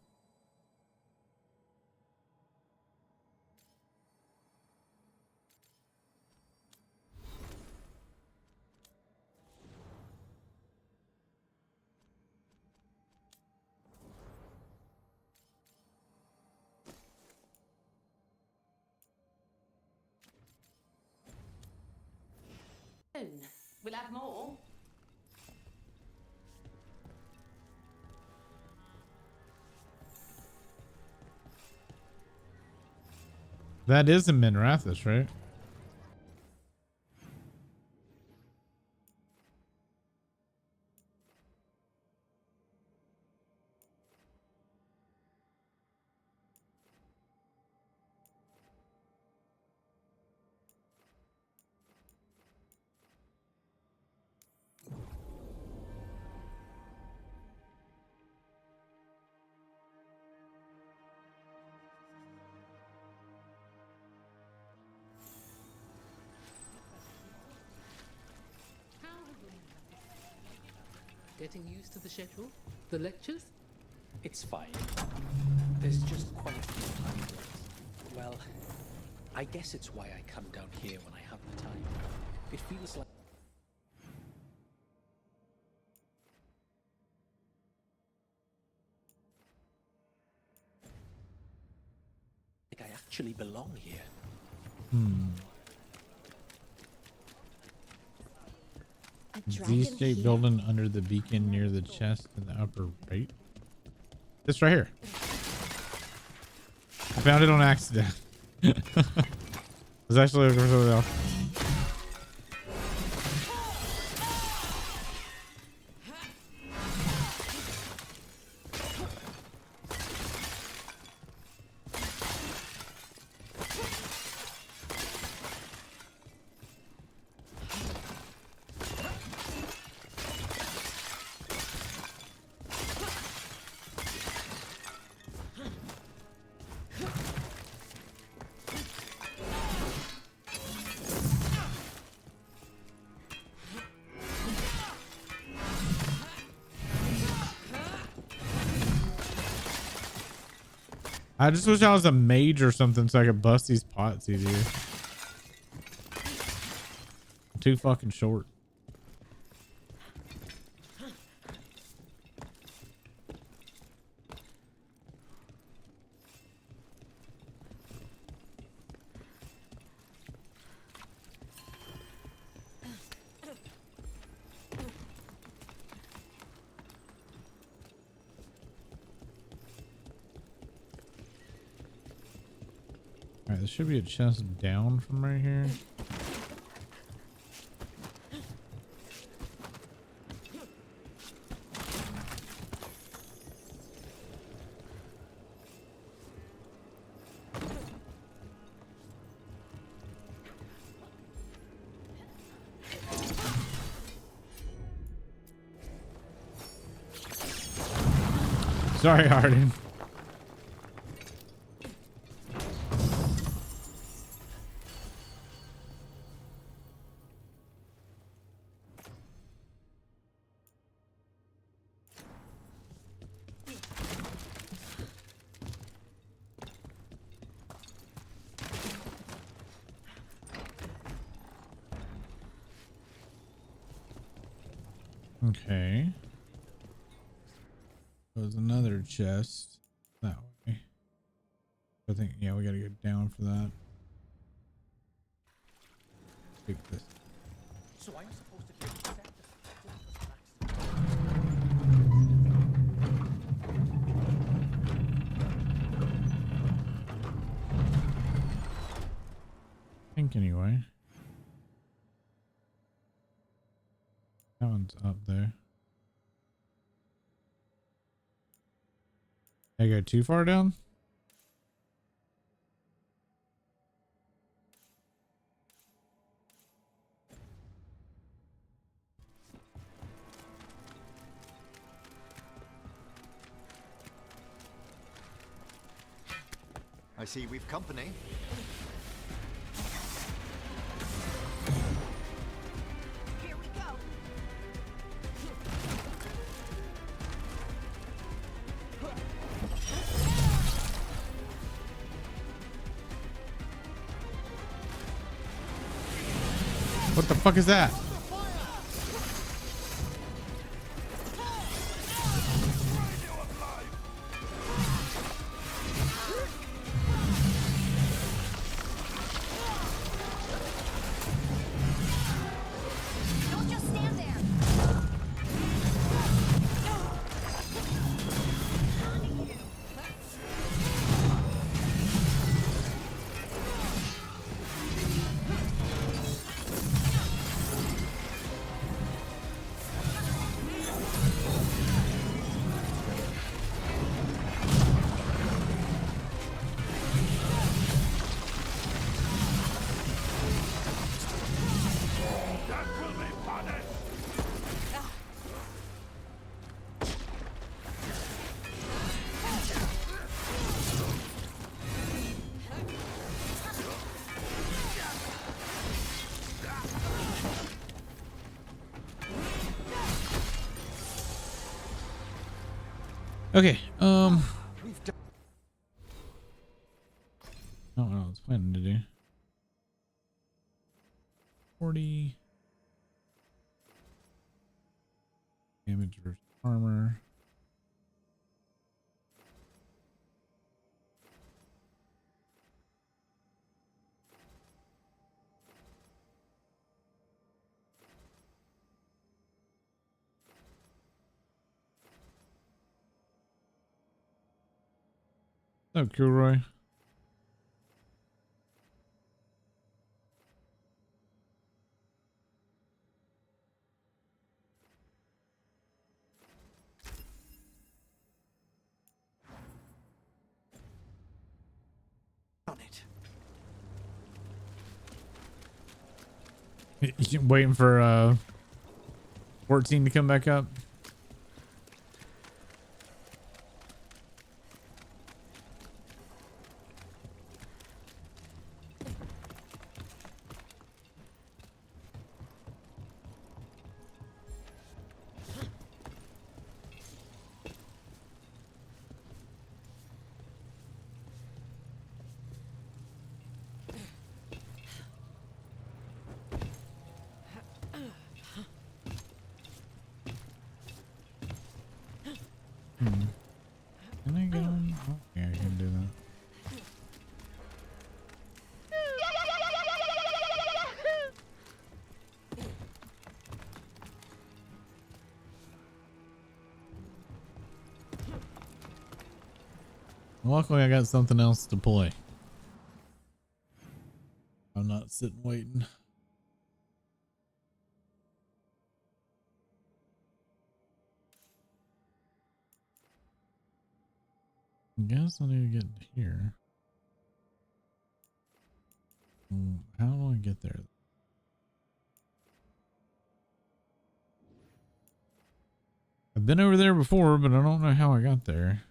S5: We'll have more.
S3: That is in Minrathous, right?
S19: Getting used to the schedule? The lectures?
S20: It's fine. There's just quite a few time breaks. Well, I guess it's why I come down here when I have the time. It feels like I actually belong here.
S3: Z-shaped building under the beacon near the chest in the upper right. This right here. I found it on accident. I was actually looking for something else. I just wish I was a mage or something so I could bust these pots easier. I'm too fucking short. Alright, there should be a chest down from right here. Sorry, Hardin. Okay. There's another chest that way. I think, yeah, we gotta get down for that. Take this.
S20: So I'm supposed to do
S3: I think anyway. That one's up there. I go too far down?
S14: I see we've company.
S9: Here we go.
S3: What the fuck is that?
S9: Don't just stand there.
S3: Okay. I don't know what I was planning to do. 40 damage versus armor. Oh, Kilroy.
S7: On it.
S3: You waiting for 14 to come back up. Can I go? Oh, yeah, I can do that. Luckily, I got something else to play. I'm not sitting waiting. I guess I need to get here. How do I get there? I've been over there before, but I don't know how I got there.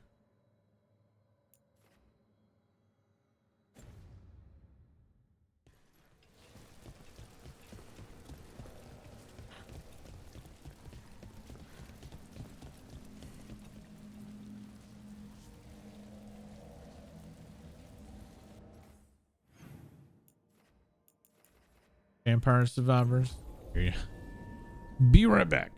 S3: Vampire survivors. Here you go. Be right back.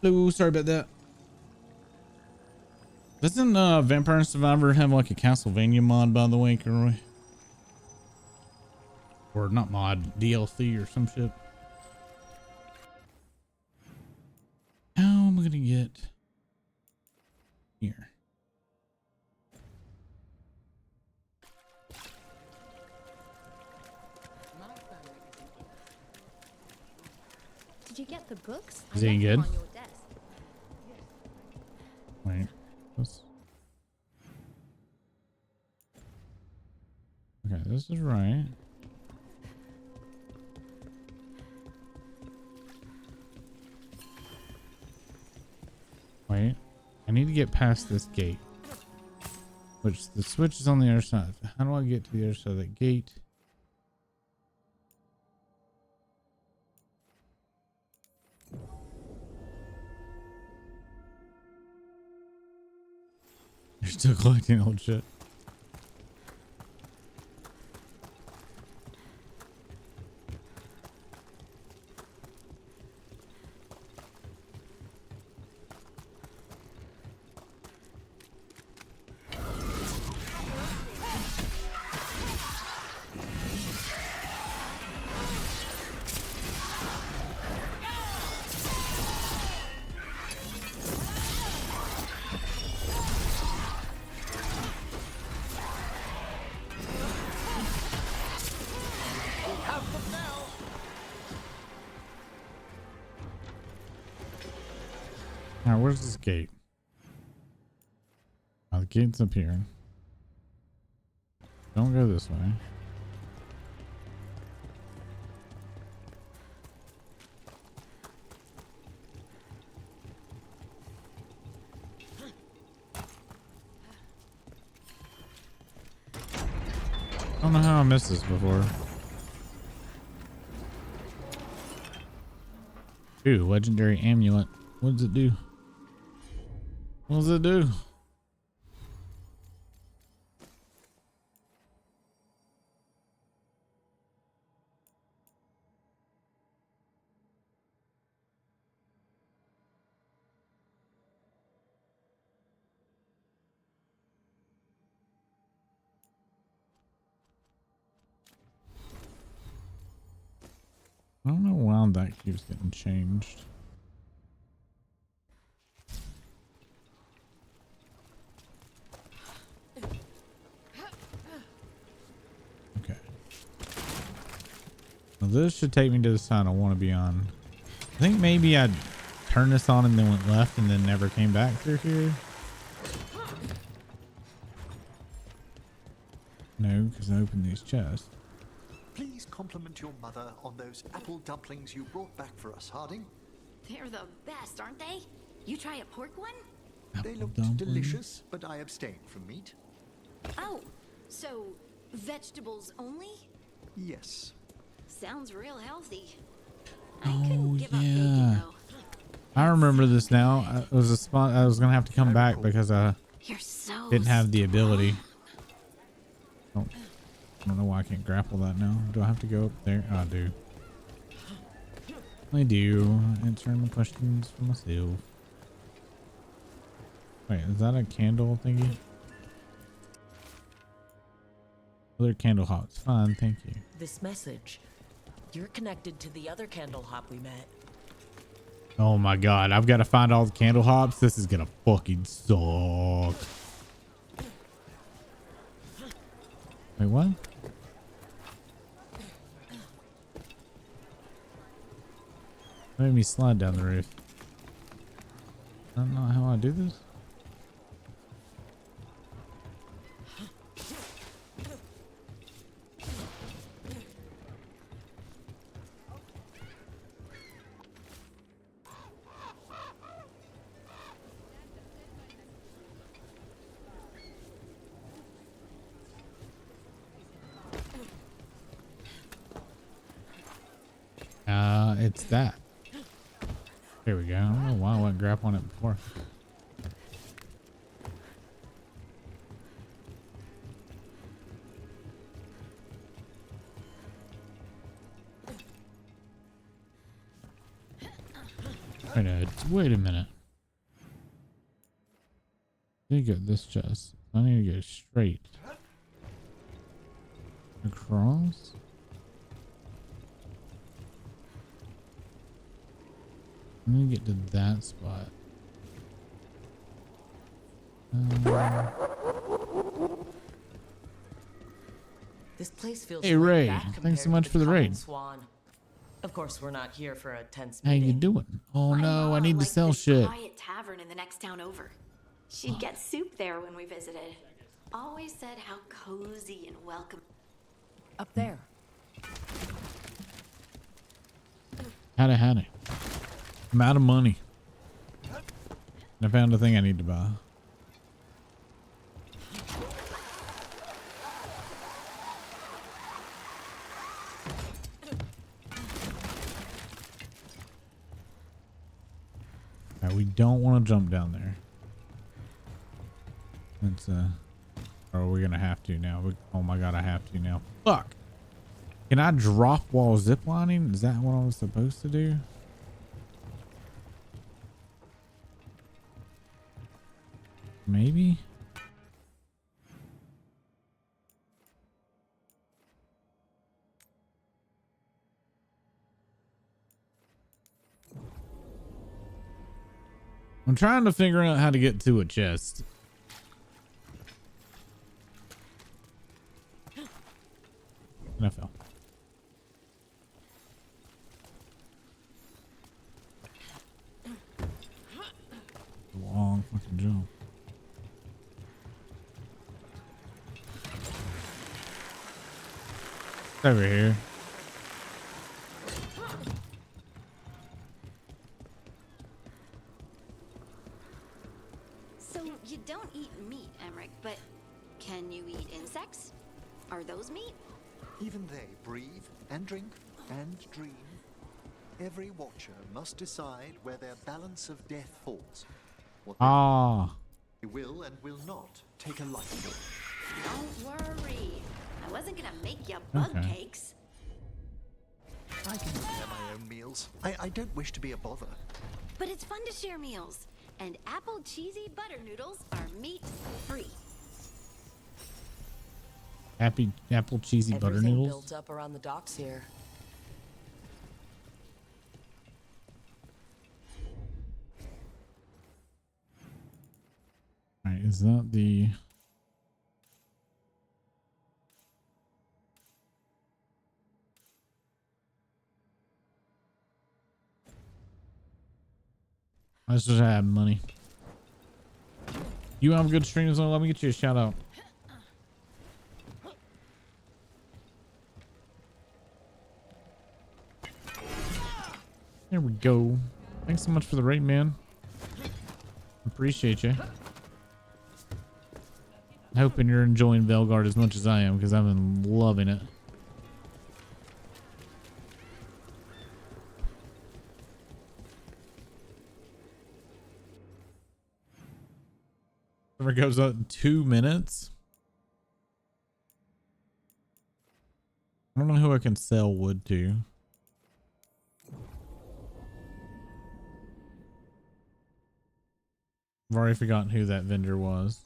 S3: Hello, sorry about that. Doesn't Vampire Survivor have like a Castlevania mod, by the way, Roy? Or not mod, DLC or some shit? How am I gonna get here?
S9: Did you get the books?
S3: Is he good?
S9: On your desk.
S3: Wait. This... Okay, this is right. Wait. I need to get past this gate. Which the switch is on the other side. How do I get to the other side of that gate? You're still collecting old shit. Now, where's this gate? Oh, the gate's up here. Don't go this way. I don't know how I missed this before. Ooh, legendary amulet. What does it do? What does it do? I don't know why that keeps getting changed. Okay. Well, this should take me to the side I want to be on. I think maybe I turned this on and then went left and then never came back through here. No, because I opened these chests.
S7: Please compliment your mother on those apple dumplings you brought back for us, Harding.
S9: They're the best, aren't they? You try a pork one?
S7: They looked delicious, but I abstain from meat.
S9: Oh, so vegetables only?
S7: Yes.
S9: Sounds real healthy.
S3: Oh yeah, I remember this now. It was a spot I was gonna have to come back because I didn't have the ability. Oh, I don't know why I can't grapple that now. Do I have to go up there? Oh, I do. I do. Answering the questions for myself. Wait, is that a candle thingy? Other candle hops. Fine, thank you.
S10: This message. You're connected to the other candle hop we met.
S3: Oh my god, I've got to find all the candle hops. This is gonna fucking suck. Wait, what? Made me slide down the roof. I don't know how I do this. It's that. There we go. I don't know why I went grab on it before. Wait a minute. I need to get this chest. I need to go straight across. I need to get to that spot.
S10: This place feels
S3: Hey
S10: laid
S3: Ray,
S10: back
S3: thanks
S10: compared
S3: so much
S10: to
S3: for the
S10: Common
S3: raid.
S10: Swan. Of course, we're not here for a tense
S3: How
S10: meeting.
S3: you doing? Oh no, I need to
S9: Like
S3: sell
S9: this
S3: shit.
S9: quiet tavern in the next town over. She'd get soup there when we visited. Always said how cozy and welcome.
S10: Up there.
S3: Howdy. I'm out of money. I found a thing I need to buy. Alright, we don't want to jump down there. Let's or we're gonna have to now. Oh my god, I have to now. Fuck. Can I drop while ziplining? Is that what I was supposed to do? Maybe. I'm trying to figure out how to get to a chest. And I fell. Long fucking jump. It's over here.
S9: So you don't eat meat, Emmerich, but can you eat insects? Are those meat?
S7: Even they breathe and drink and dream. Every watcher must decide where their balance of death falls. What they will and will not take a life.
S9: Don't worry. I wasn't gonna make you bug cakes.
S7: I can prepare my own meals. I don't wish to be a bother.
S9: But it's fun to share meals. And apple cheesy butter noodles are meat free.
S3: Apple cheesy butter
S10: Everything
S3: noodles.
S10: built up around the docks here.
S3: All right, is that the? I just have money. You have good streams, so let me get you a shout out. There we go. Thanks so much for the raid, man. Appreciate you. Hoping you're enjoying Veilguard as much as I am, because I've been loving it. Never goes up in 2 minutes. I don't know who I can sell wood to. I've already forgotten who that vendor was.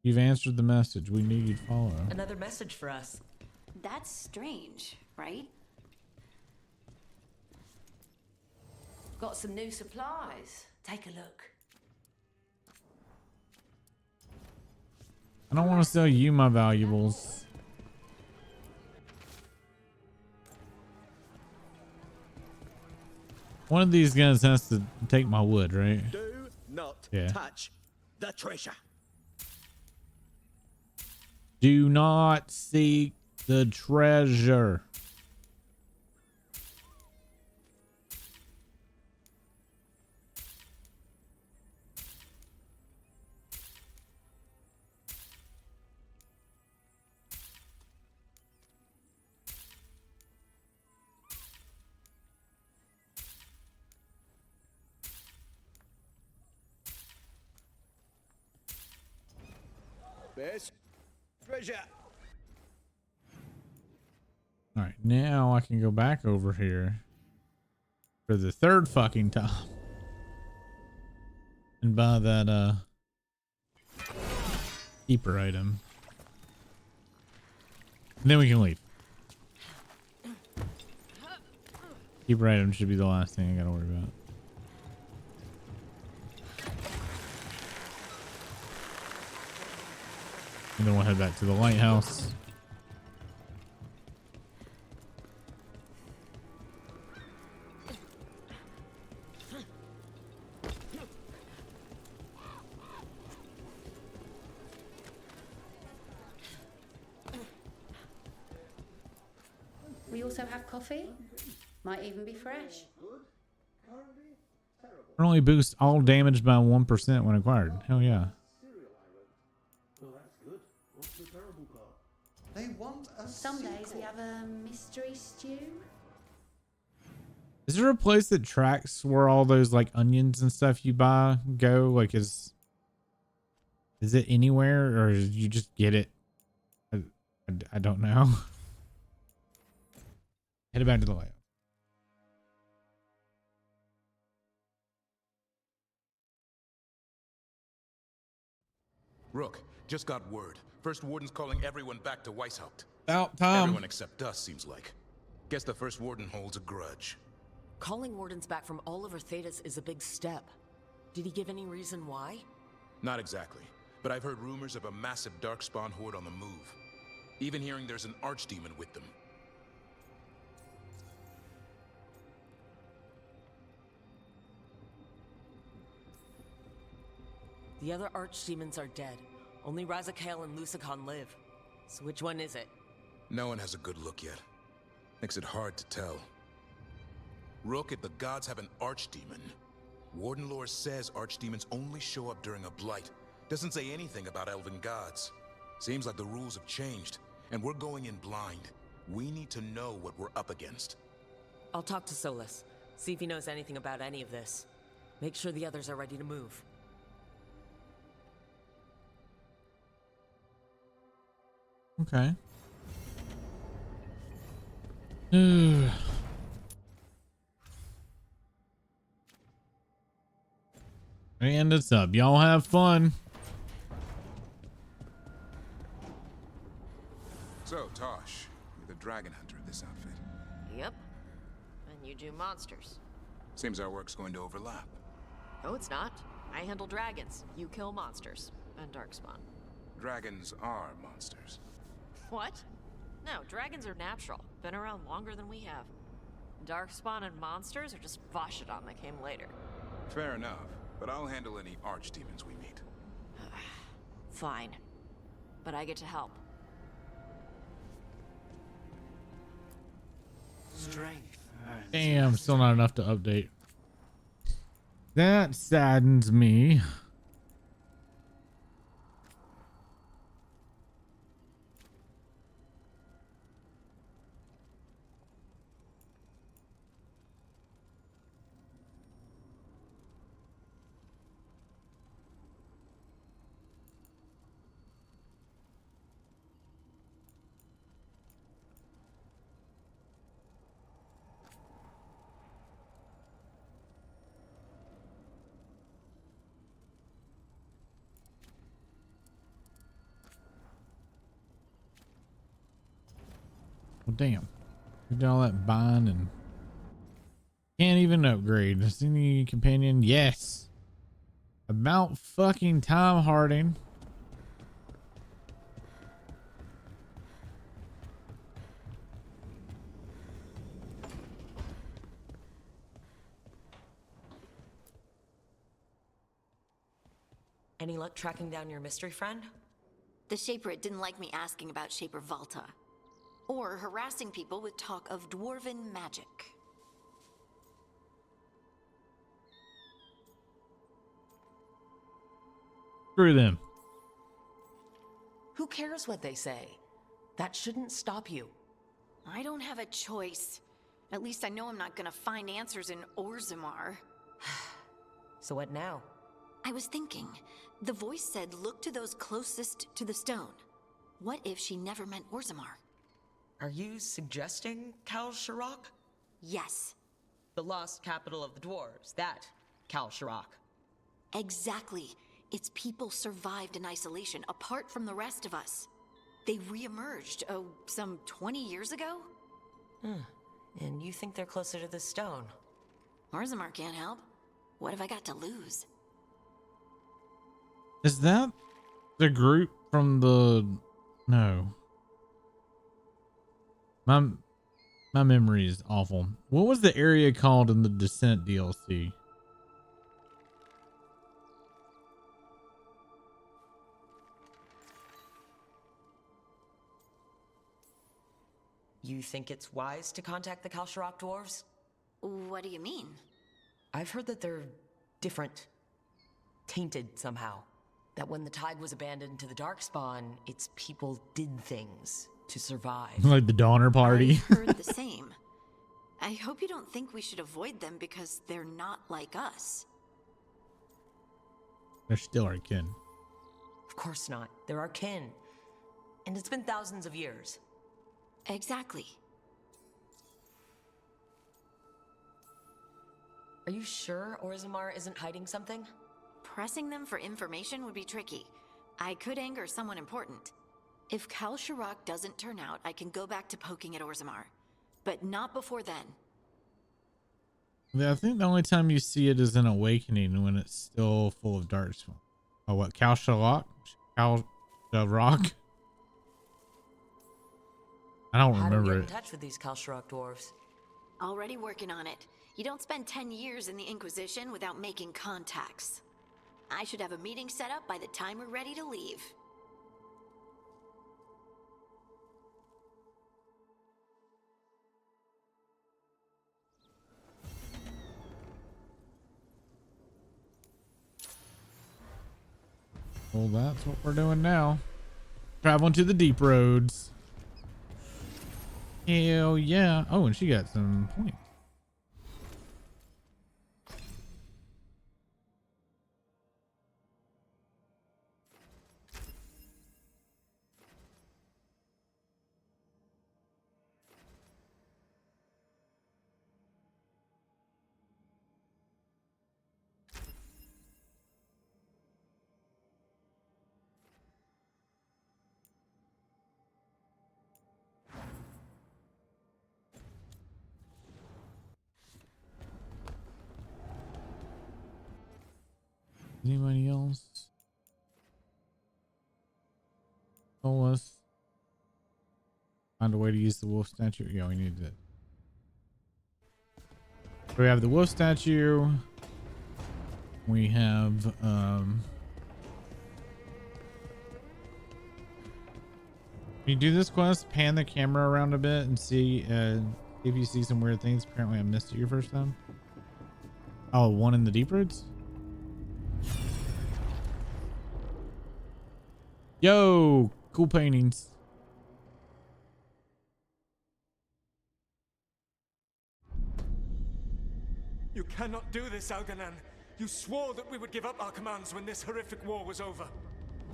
S3: You've answered the message. We knew you'd follow.
S10: Another message for us.
S9: That's strange, right?
S5: Got some new supplies. Take a look.
S3: I don't want to sell you my valuables. One of these guys has to take my wood, right?
S4: Do not
S3: Yeah.
S4: touch the treasure.
S3: Do not seek the treasure.
S4: Best treasure.
S3: All right, now I can go back over here for the third fucking time and buy that keeper item. And then we can leave. Keeper item should be the last thing I gotta worry about. And then we'll head back to the lighthouse.
S21: We also have coffee. Might even be fresh.
S3: Only boost all damage by 1% when acquired. Hell yeah.
S13: Well, that's good. What's the terrible part?
S12: They want a
S21: Some days we have a mystery stew.
S3: Is there a place that tracks where all those like onions and stuff you buy go? Like is it anywhere or did you just get it? I don't know. Head back to the layout.
S22: Rook, just got word. First Warden's calling everyone back to Weishaupt.
S3: About time.
S22: Everyone except us, seems like. Guess the First Warden holds a grudge.
S10: Calling Wardens back from all over Thedas is a big step. Did he give any reason why?
S22: Not exactly, but I've heard rumors of a massive Darkspawn horde on the move. Even hearing there's an archdemon with them.
S10: The other archdemons are dead. Only Razakale and Lusakhan live. So which one is it?
S22: No one has a good look yet. Makes it hard to tell. Rook, if the gods have an archdemon, Warden lore says archdemons only show up during a blight. Doesn't say anything about elven gods. Seems like the rules have changed, and we're going in blind. We need to know what we're up against.
S10: I'll talk to Solus. See if he knows anything about any of this. Make sure the others are ready to move.
S3: Okay. And it's up. Y'all have fun.
S22: So, Tosh, you're the dragon hunter of this outfit.
S8: Yep. And you do monsters.
S22: Seems our work's going to overlap.
S8: No, it's not. I handle dragons. You kill monsters. And Darkspawn.
S22: Dragons are monsters.
S8: What? No, dragons are natural. Been around longer than we have. Darkspawn and monsters are just Vashidon that came later.
S22: Fair enough, but I'll handle any archdemons we meet.
S8: Fine. But I get to help.
S15: Strength.
S3: Damn, still not enough to update. That saddens me. Well, damn. We did all that buying and can't even upgrade. Is any companion? Yes. About fucking time, Harding.
S10: Any luck tracking down your mystery friend?
S9: The Shaper didn't like me asking about Shaper Valta. Or harassing people with talk of dwarven magic.
S3: Screw them.
S10: Who cares what they say? That shouldn't stop you.
S9: I don't have a choice. At least I know I'm not gonna find answers in Orzammar.
S10: So what now?
S9: I was thinking. The voice said look to those closest to the stone. What if she never meant Orzammar?
S10: Are you suggesting Kal Sharok?
S9: Yes.
S10: The lost capital of the dwarves, that Kal Sharok.
S9: Exactly. Its people survived in isolation, apart from the rest of us. They re-emerged, some 20 years ago?
S10: And you think they're closer to the stone?
S9: Orzammar can't help. What have I got to lose?
S3: Is that the group from the... No. My memory is awful. What was the area called in the Descent DLC?
S10: You think it's wise to contact the Kal Sharok dwarves?
S9: What do you mean?
S10: I've heard that they're different. Tainted somehow. That when the tide was abandoned to the Darkspawn, its people did things to survive.
S3: Like the Donner Party.
S9: I heard the same. I hope you don't think we should avoid them because they're not like us.
S3: They're still our kin.
S10: Of course not. They're our kin. And it's been thousands of years.
S9: Exactly.
S10: Are you sure Orzammar isn't hiding something?
S9: Pressing them for information would be tricky. I could anger someone important. If Kal Sharok doesn't turn out, I can go back to poking at Orzammar. But not before then.
S3: Yeah, I think the only time you see it is in Awakening when it's still full of Darkspawn. Oh, what? Kal Sharok? Kal Sharok? I don't remember
S10: How do we get in
S3: it.
S10: touch with these Kal Sharok dwarves?
S9: Already working on it. You don't spend 10 years in the Inquisition without making contacts. I should have a meeting set up by the time we're ready to leave.
S3: Well, that's what we're doing now. Traveling to the deep roads. Hell yeah. Oh, and she got some points. Anybody else? Us. Find a way to use the wolf statue. Yeah, we need it. So we have the wolf statue. We have you do this quest, pan the camera around a bit and see if you see some weird things. Apparently I missed it your first time. Oh, one in the deep roads? Yo, cool paintings.
S1: You cannot do this, Algernon. You swore that we would give up our commands when this horrific war was over.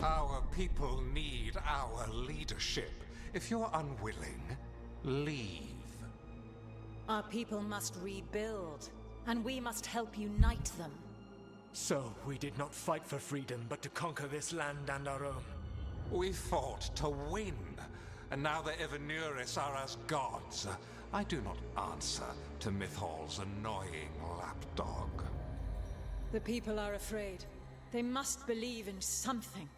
S6: Our people need our leadership. If you're unwilling, leave.
S11: Our people must rebuild, and we must help unite them.
S1: So, we did not fight for freedom, but to conquer this land and our own.
S6: We fought to win, and now the Evanuris are as gods. I do not answer to Mythal's annoying lapdog.
S11: The people are afraid. They must believe in something.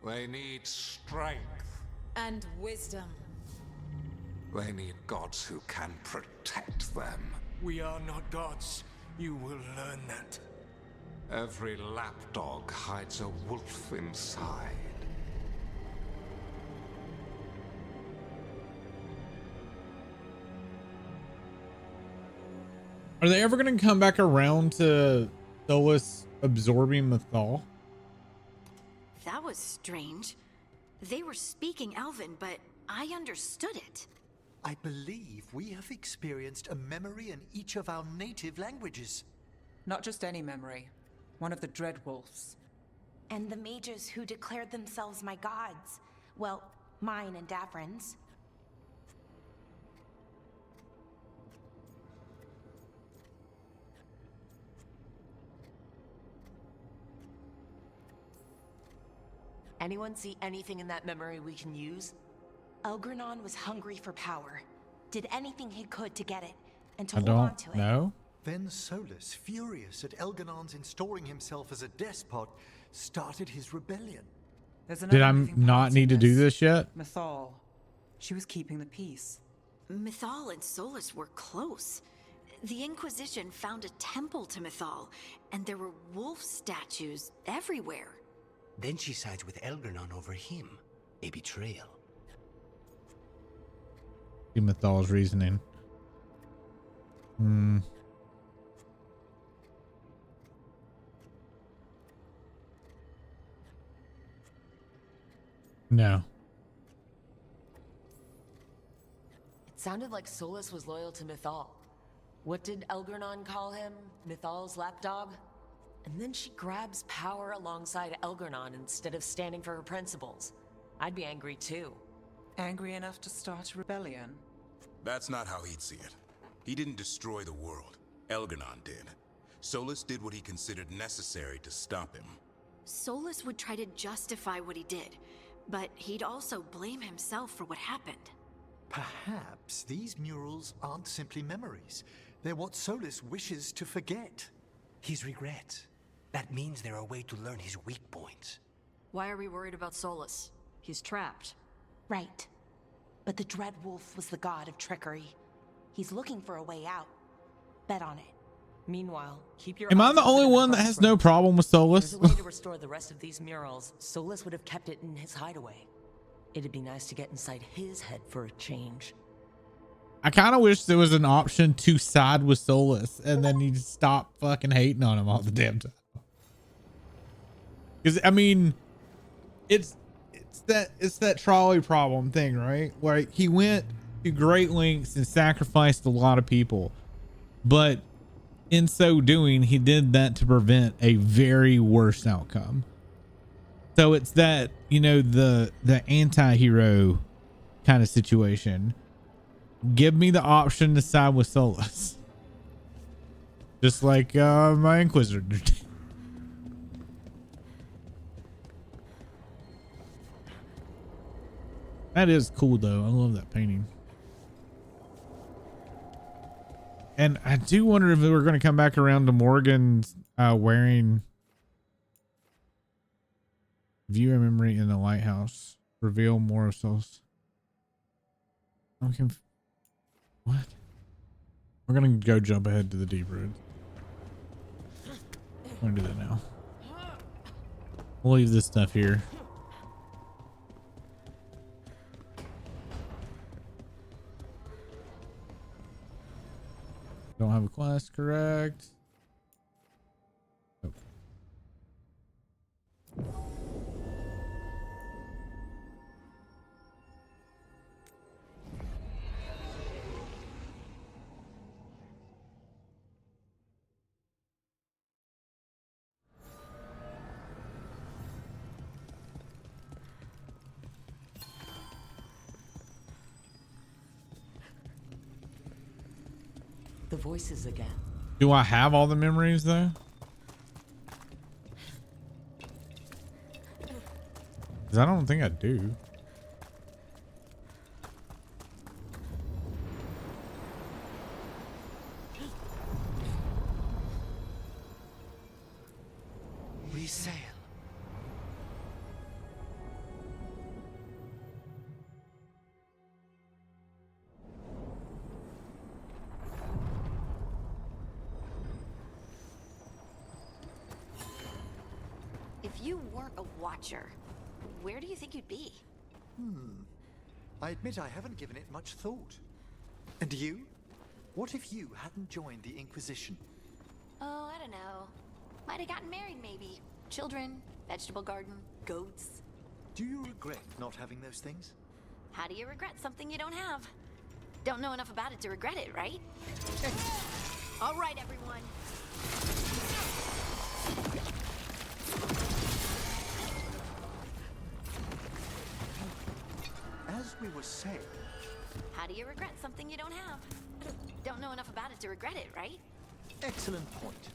S6: They need strength.
S11: And wisdom.
S6: They need gods who can protect them.
S1: We are not gods. You will learn that.
S6: Every lapdog hides a wolf inside.
S3: Are they ever going to come back around to Thoas absorbing Mythal?
S9: That was strange. They were speaking Elven, but I understood it.
S7: I believe we have experienced a memory in each of our native languages.
S23: Not just any memory. One of the Dreadwolves.
S24: And the mages who declared themselves my gods. Well, mine and Davrin's.
S10: Anyone see anything in that memory we can use?
S2: Elgranon was hungry for power. Did anything he could to get it, and to
S3: I
S2: hold on
S3: don't
S2: to it.
S3: know.
S7: Then Solus, furious at Elganon's installing himself as a despot, started his rebellion.
S3: Did I not need to do this yet?
S23: Mythal. She was keeping the peace.
S9: Mythal and Solus were close. The Inquisition found a temple to Mythal, and there were wolf statues everywhere.
S16: Then she sides with Elgranon over him. A betrayal.
S3: See Mythal's reasoning. No.
S10: It sounded like Solus was loyal to Mythal. What did Elgranon call him? Mythal's lapdog? And then she grabs power alongside Elgranon instead of standing for her principles. I'd be angry too.
S23: Angry enough to start a rebellion?
S22: That's not how he'd see it. He didn't destroy the world. Elgranon did. Solus did what he considered necessary to stop him.
S9: Solus would try to justify what he did, but he'd also blame himself for what happened.
S7: Perhaps these murals aren't simply memories. They're what Solus wishes to forget.
S16: His regrets. That means they're a way to learn his weak points.
S8: Why are we worried about Solus? He's trapped.
S2: Right. But the Dread Wolf was the god of trickery. He's looking for a way out. Bet on it.
S10: Meanwhile, keep your
S3: Am I
S10: eyes
S3: the
S10: open
S3: only
S10: at the
S3: one that has no
S10: crossroads.
S3: problem with Solus?
S10: There's a way to restore the rest of these murals. Solus would have kept it in his hideaway. It'd be nice to get inside his head for a change.
S3: I kind of wish there was an option to side with Solus and then you stop fucking hating on him all the damn time. Because I mean, it's that trolley problem thing, right? Where he went to great lengths and sacrificed a lot of people, but in so doing, he did that to prevent a very worse outcome. So it's that, you know, the anti-hero kind of situation. Give me the option to side with Solus. Just like my Inquisitor. That is cool though. I love that painting. And I do wonder if we're going to come back around to Morgan wearing viewer memory in the lighthouse. Reveal more of Solus. Okay. What? We're going to go jump ahead to the deep road. I'm going to do that now. We'll leave this stuff here. Don't have a class, correct? Okay.
S10: The voices again.
S3: Do I have all the memories though? Because I don't think I do.
S16: Resail.
S9: If you weren't a watcher, where do you think you'd be?
S7: I admit I haven't given it much thought. And you? What if you hadn't joined the Inquisition?
S9: Oh, I don't know. Might have gotten married, maybe. Children, vegetable garden, goats.
S7: Do you regret not having those things?
S9: How do you regret something you don't have? Don't know enough about it to regret it, right? All right, everyone.
S7: As we were saying...
S9: How do you regret something you don't have? Don't know enough about it to regret it, right?
S7: Excellent point.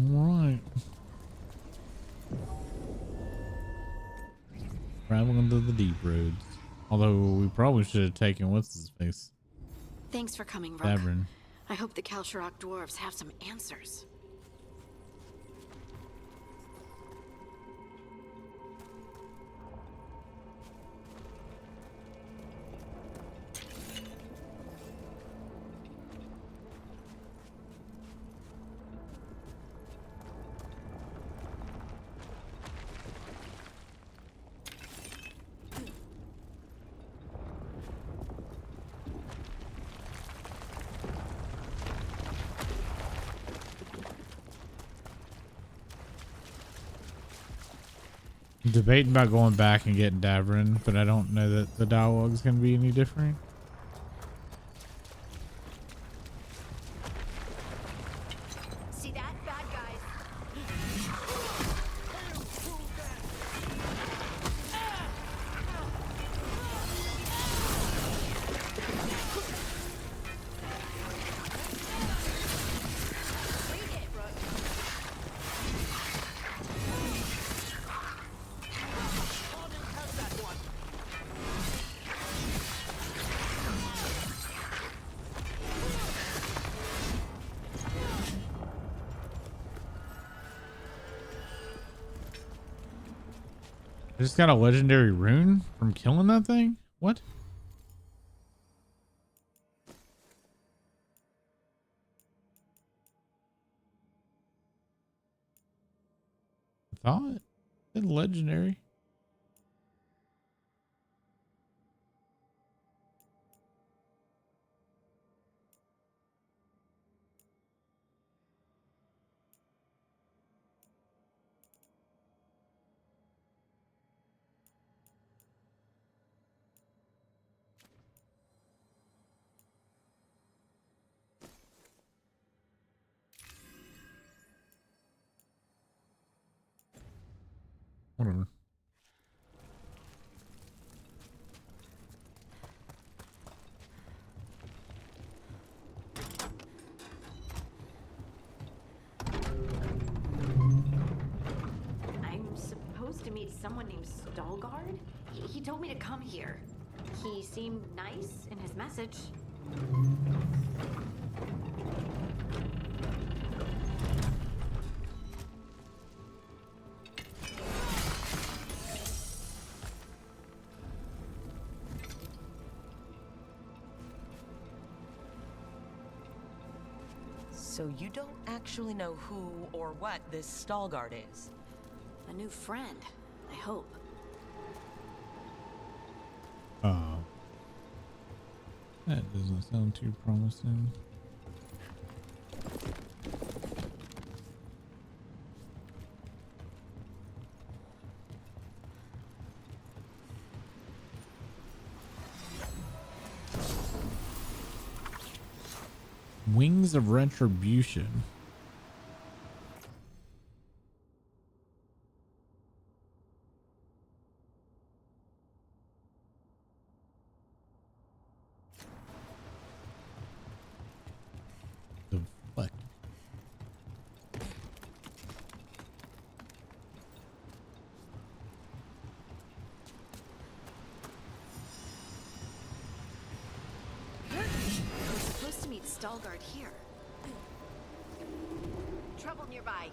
S3: Right. Traveling to the deep roads. Although we probably should have taken what's his face.
S9: Thanks for coming, Rook.
S3: Tavern.
S9: I hope the Kalsharok dwarves have some answers.
S3: Debating about going back and getting Davrin, but I don't know that the dialogue is going to be any different.
S9: See that? Bad guys.
S3: I just got a legendary rune from killing that thing? What? I thought it said legendary. Whatever.
S9: I'm supposed to meet someone named Veilguard? He told me to come here. He seemed nice in his message.
S10: So you don't actually know who or what this Veilguard is?
S9: A new friend, I hope.
S3: That doesn't sound too promising. Wings of Retribution. The fuck?
S9: We're supposed to meet Veilguard here. Trouble nearby.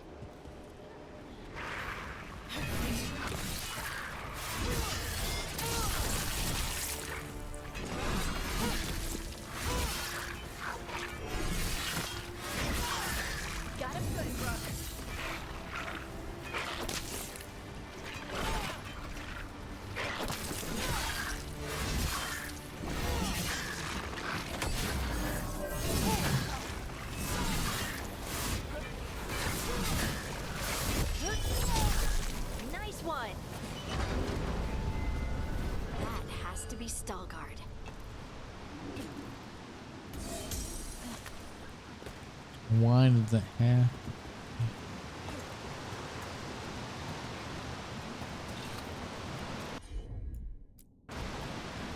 S9: Got him good, Rook. Nice one. That has to be Veilguard.
S3: Why does it have?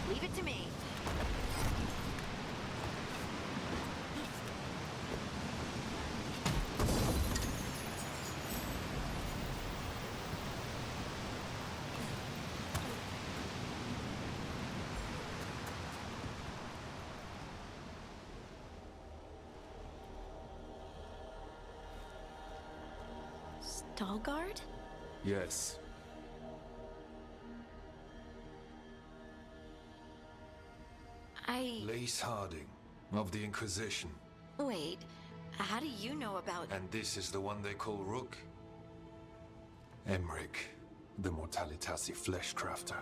S9: Leave it to me. Veilguard?
S17: Yes. Lace Harding, of the Inquisition.
S9: Wait, how do you know about...
S17: And this is the one they call Rook? Emmerich, the Mortalitasi Fleshcrafter.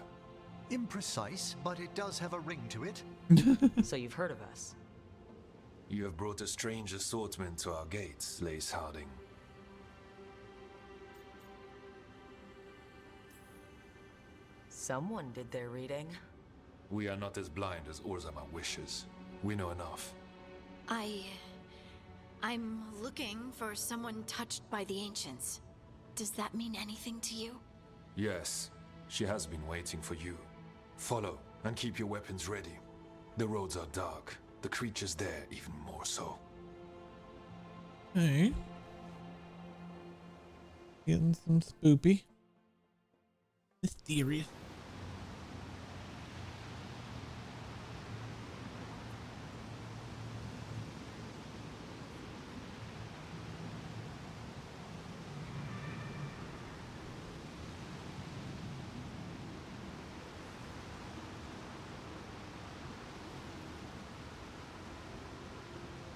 S7: Imprecise, but it does have a ring to it.
S8: So you've heard of us?
S17: You have brought a strange assortment to our gates, Lace Harding.
S10: Someone did their reading.
S17: We are not as blind as Orzama wishes. We know enough.
S9: I'm looking for someone touched by the Ancients. Does that mean anything to you?
S17: Yes, she has been waiting for you. Follow, and keep your weapons ready. The roads are dark. The creatures there even more so.
S3: Hey. Getting some spoopy. Mysterious.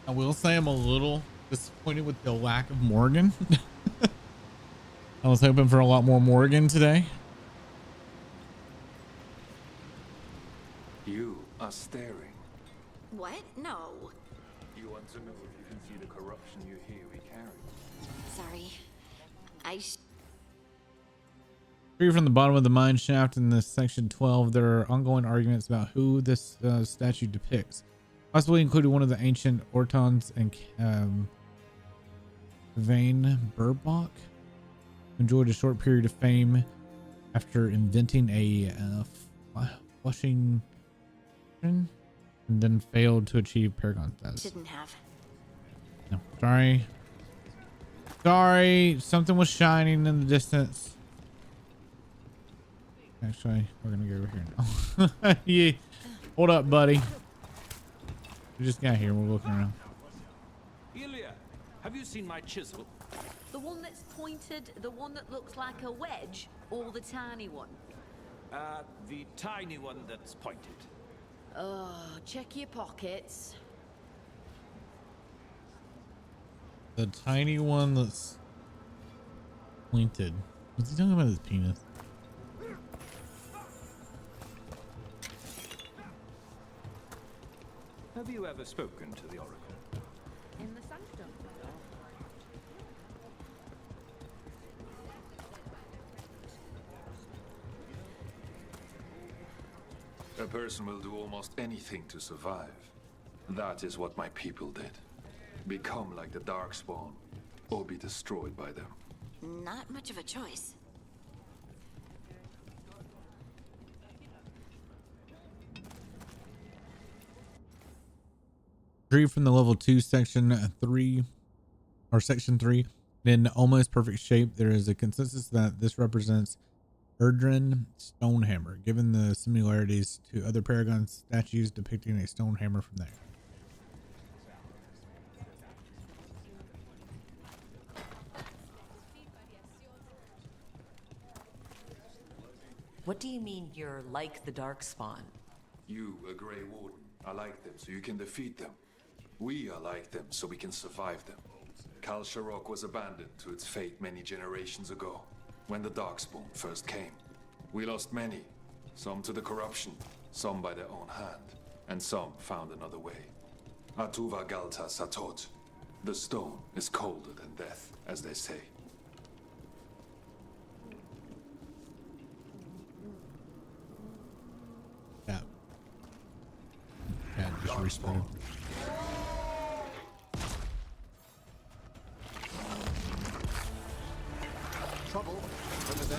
S3: I will say I'm a little disappointed with the lack of Morgan. I was hoping for a lot more Morgan today.
S17: You are staring.
S9: What? No.
S17: You want to know if you can see the corruption you hear we carry?
S9: Sorry.
S3: Free from the bottom of the mine shaft in this section 12, there are ongoing arguments about who this statue depicts. Possibly including one of the ancient Ortons and Vane Burbach, enjoyed a short period of fame after inventing a flushing and then failed to achieve Paragon status.
S9: Shouldn't have.
S3: No, sorry. Sorry, something was shining in the distance. Actually, we're gonna go over here now. Yeah. Hold up, buddy. We just got here. We're looking around.
S15: Ilya, have you seen my chisel?
S18: The one that's pointed, the one that looks like a wedge, or the tiny one?
S15: The tiny one that's pointed.
S18: Check your pockets.
S3: The tiny one that's pointed. What's he talking about his penis?
S15: Have you ever spoken to the Oracle?
S18: In the sanctum.
S17: A person will do almost anything to survive. That is what my people did. Become like the Darkspawn, or be destroyed by them.
S9: Not much of a choice.
S3: Retrieved from the level 2 section 3 or section 3 in almost perfect shape. There is a consensus that this represents Erdrin Stonehammer, given the similarities to other Paragon statues depicting a stone hammer from there.
S10: What do you mean you're like the Darkspawn?
S17: You, a Grey Warden, are like them so you can defeat them. We are like them so we can survive them. Kal Sharok was abandoned to its fate many generations ago, when the Darkspawn first came. We lost many, some to the corruption, some by their own hand, and some found another way. Atuva Galta Satot. The stone is colder than death, as they say.
S3: Yeah. Cat just respawned.
S7: Trouble from within.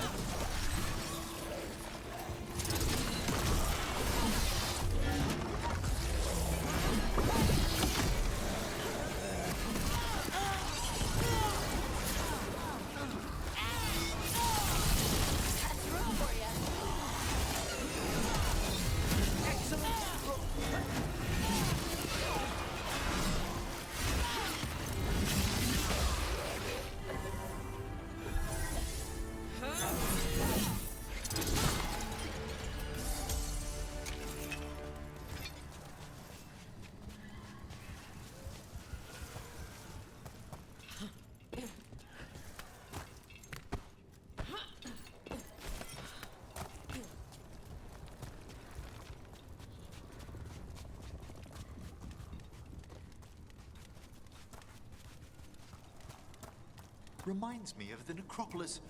S7: reminds me of the necropolis.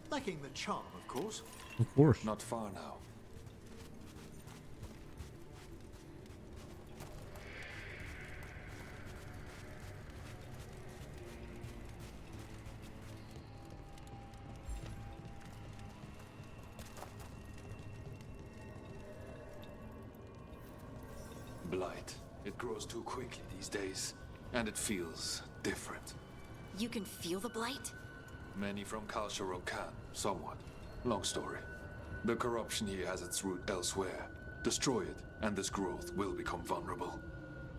S7: Lacking the charm, of course.
S3: Of course.
S17: Not far now. Blight. It grows too quickly these days, and it feels different.
S9: You can feel the blight?
S17: Many from Kalsharok can, somewhat. Long story. The corruption here has its root elsewhere. Destroy it, and this growth will become vulnerable.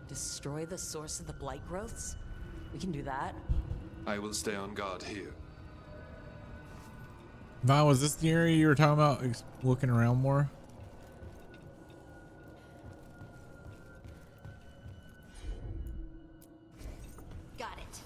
S10: Destroy the source of the blight growths? We can do that.
S17: I will stay on guard here.
S3: Vi, was this the area you were talking about looking around more?
S9: Got it.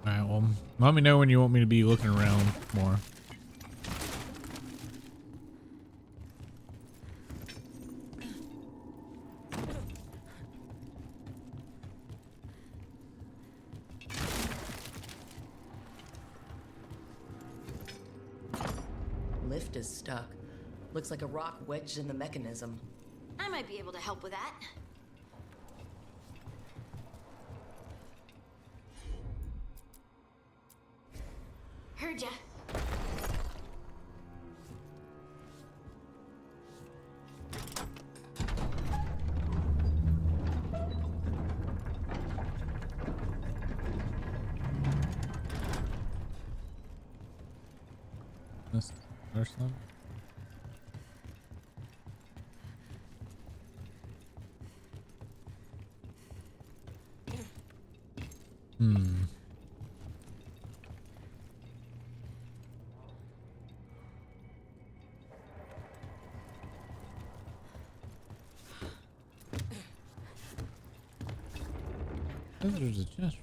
S3: Alright, well, let me know when you want me to be looking around more.
S10: Lift is stuck. Looks like a rock wedged in the mechanism.
S9: I might be able to help with that. Heard ya.
S3: This first one. There's a chest.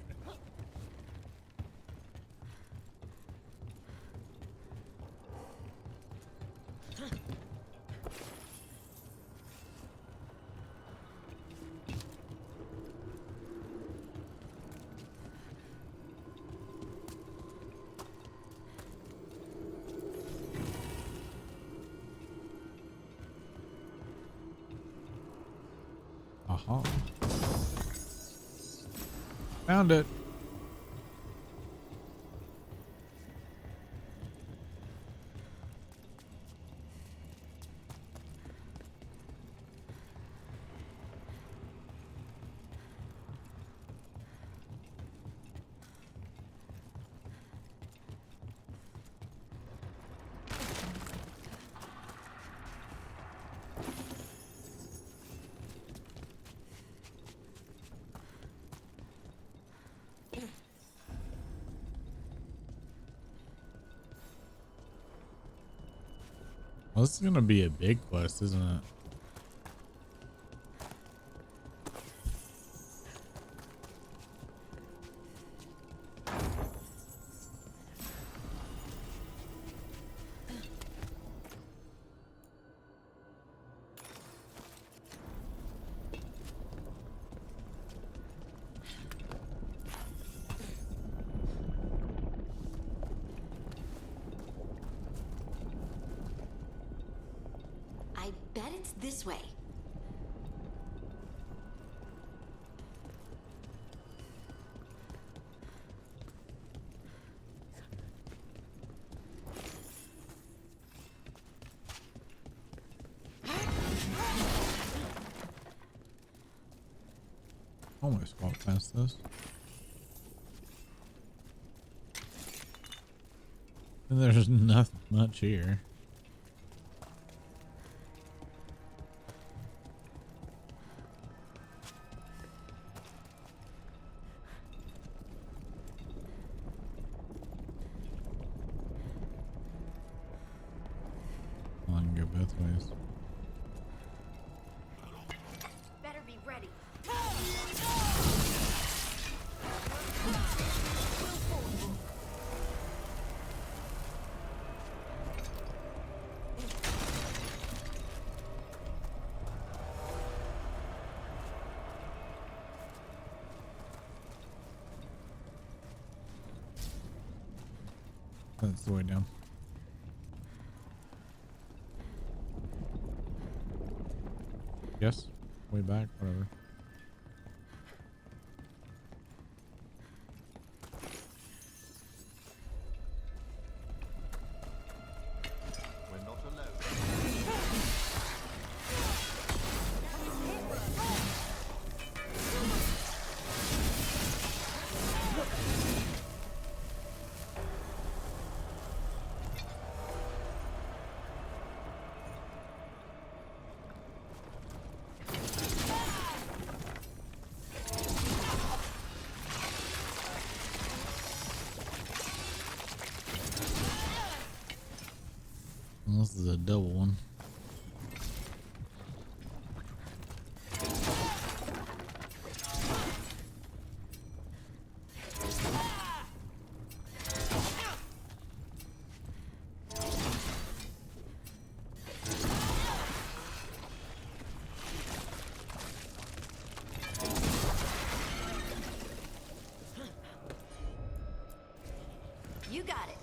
S3: Aha. Found it. Well, this is gonna be a big quest, isn't it?
S9: I bet it's this way.
S3: Almost walked past this. And there's nothing much here. I can go both ways.
S9: Better be ready.
S3: That's the way down. Yes. Way back. Whatever.
S7: We're not alone.
S3: This is a double one.
S9: You got it.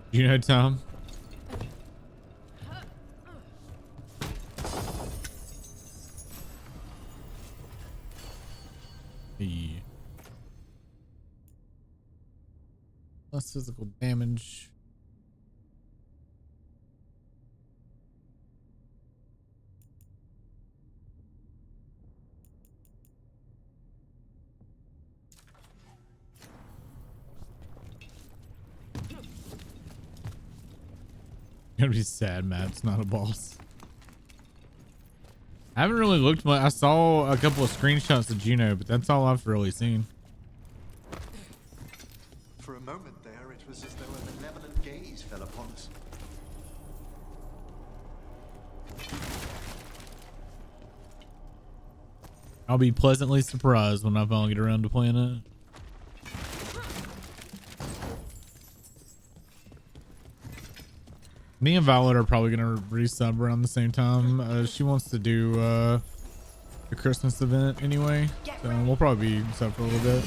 S3: You know, Tom? The less physical damage. Gonna be sad, Matt's not a boss. I haven't really looked much. I saw a couple of screenshots of Juno, but that's all I've really seen.
S7: For a moment there, it was as though a malevolent gaze fell upon us.
S3: I'll be pleasantly surprised when I finally get around to playing it. Me and Violet are probably gonna resub around the same time. She wants to do the Christmas event anyway, so we'll probably be sub for a little bit.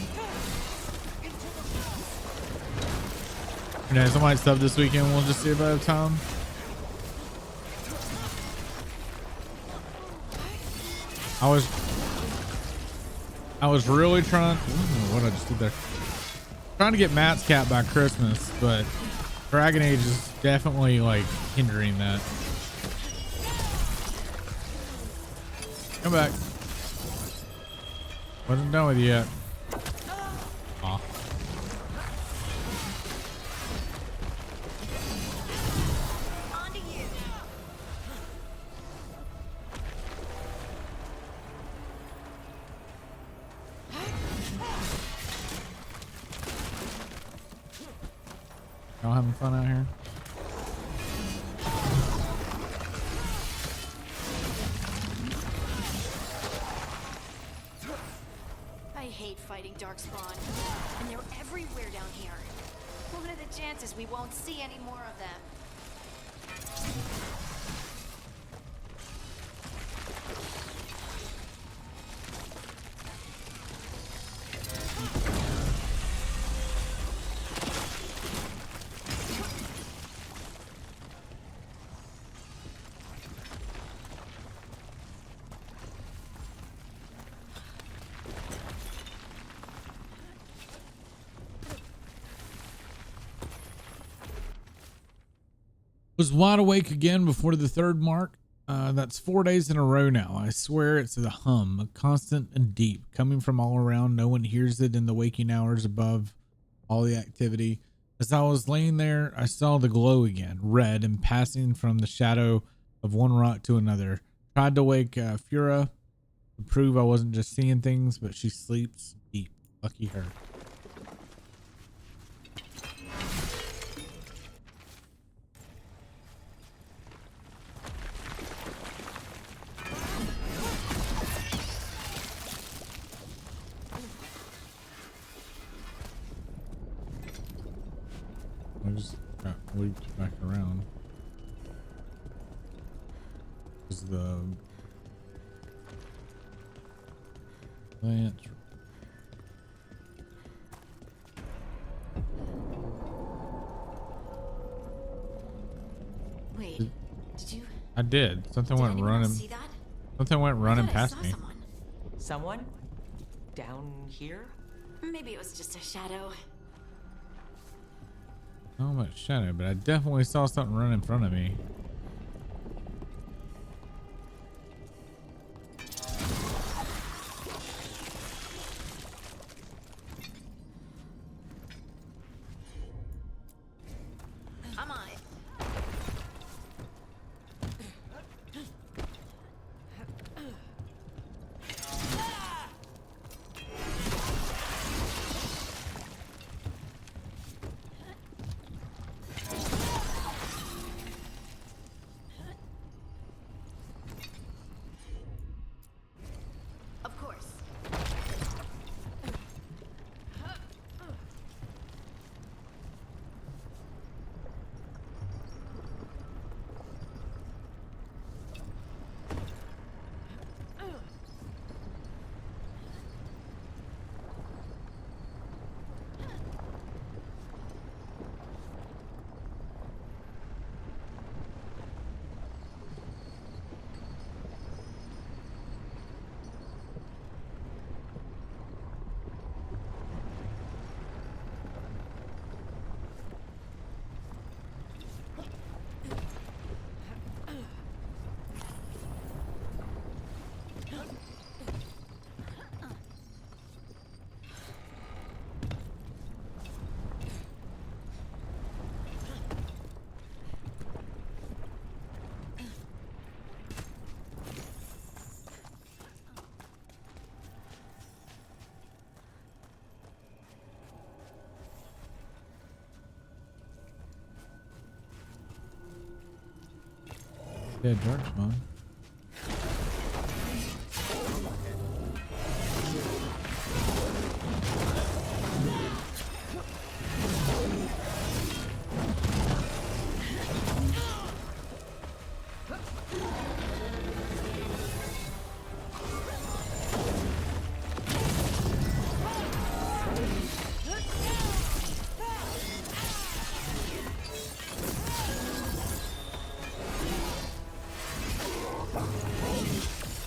S3: You know, somebody sub this weekend. We'll just see if I have time. I was really trying. Ooh, what I just did there? Trying to get Matt's cat by Christmas, but Dragon Age is definitely like hindering that. Come back. Wasn't done with you yet. Aw. Y'all having fun out here?
S9: I hate fighting Darkspawn, and they're everywhere down here. What are the chances we won't see any more of them?
S3: Was wide awake again before the third mark. That's 4 days in a row now. I swear it's a hum, constant and deep, coming from all around. No one hears it in the waking hours above all the activity. As I was laying there, I saw the glow again, red and passing from the shadow of one rock to another. Tried to wake Fura to prove I wasn't just seeing things, but she sleeps deep. Lucky her. I just got looped back around. Is the plant.
S9: Wait, did you?
S3: I did. Something
S9: Did
S3: went
S9: anyone
S3: running.
S9: else see that?
S3: Something went running
S9: I thought I
S3: past
S9: saw
S3: me.
S9: someone.
S10: Someone? Down here?
S9: Maybe it was just a shadow.
S3: Not much shadow, but I definitely saw something run in front of me.
S9: I'm on it. Of course.
S3: Dead dark spawn.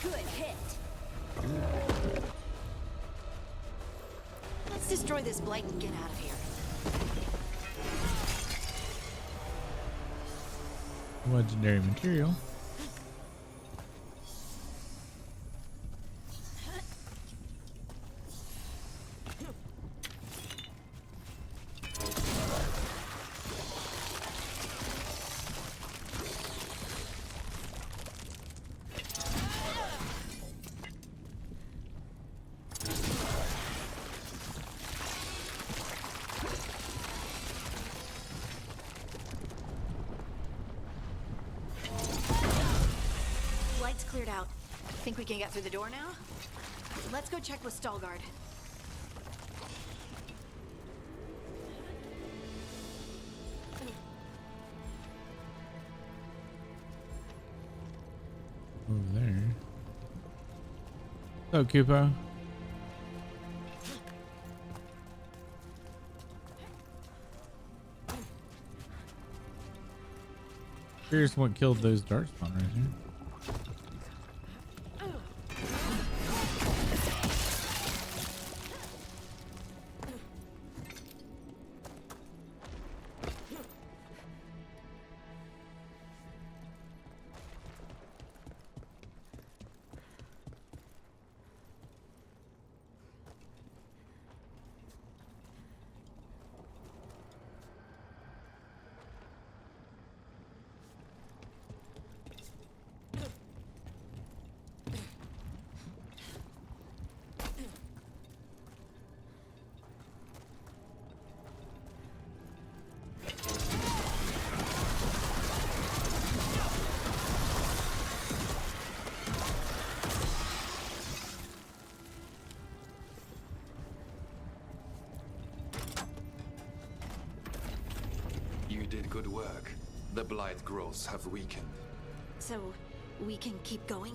S9: Good hit. Let's destroy this blight and get out of here.
S3: Legendary material.
S9: Light's cleared out. Think we can get through the door now? Let's go check with Stallguard.
S3: Over there. Oh, Kupo. Here's what killed those dart spawn right here.
S17: You did good work. The blight growths have weakened.
S9: So, We can keep going?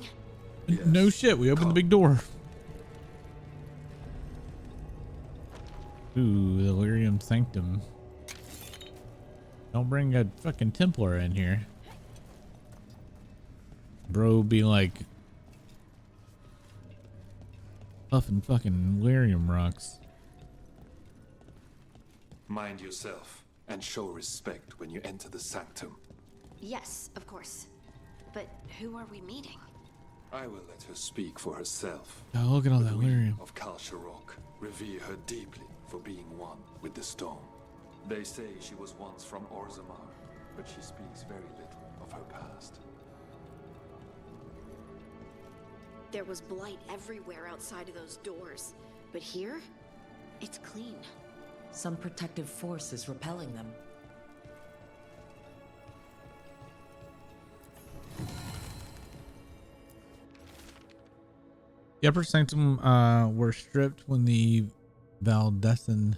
S3: No shit, we opened the big door. Ooh, the Lyrium Sanctum. Don't bring a fucking Templar in here. Bro be like puffing fucking Lyrium rocks.
S17: Mind yourself and show respect when you enter the sanctum.
S9: Yes, of course. But who are we meeting?
S17: I will let her speak for herself.
S3: Oh, look at all that
S17: But we
S3: Lyrium.
S17: of Kal Sharok revere her deeply for being one with the stone. They say she was once from Orzammar, but she speaks very little of her past.
S9: There was blight everywhere outside of those doors. But here, it's clean.
S10: Some protective force is repelling them.
S3: The upper sanctum were stripped when the Valdesan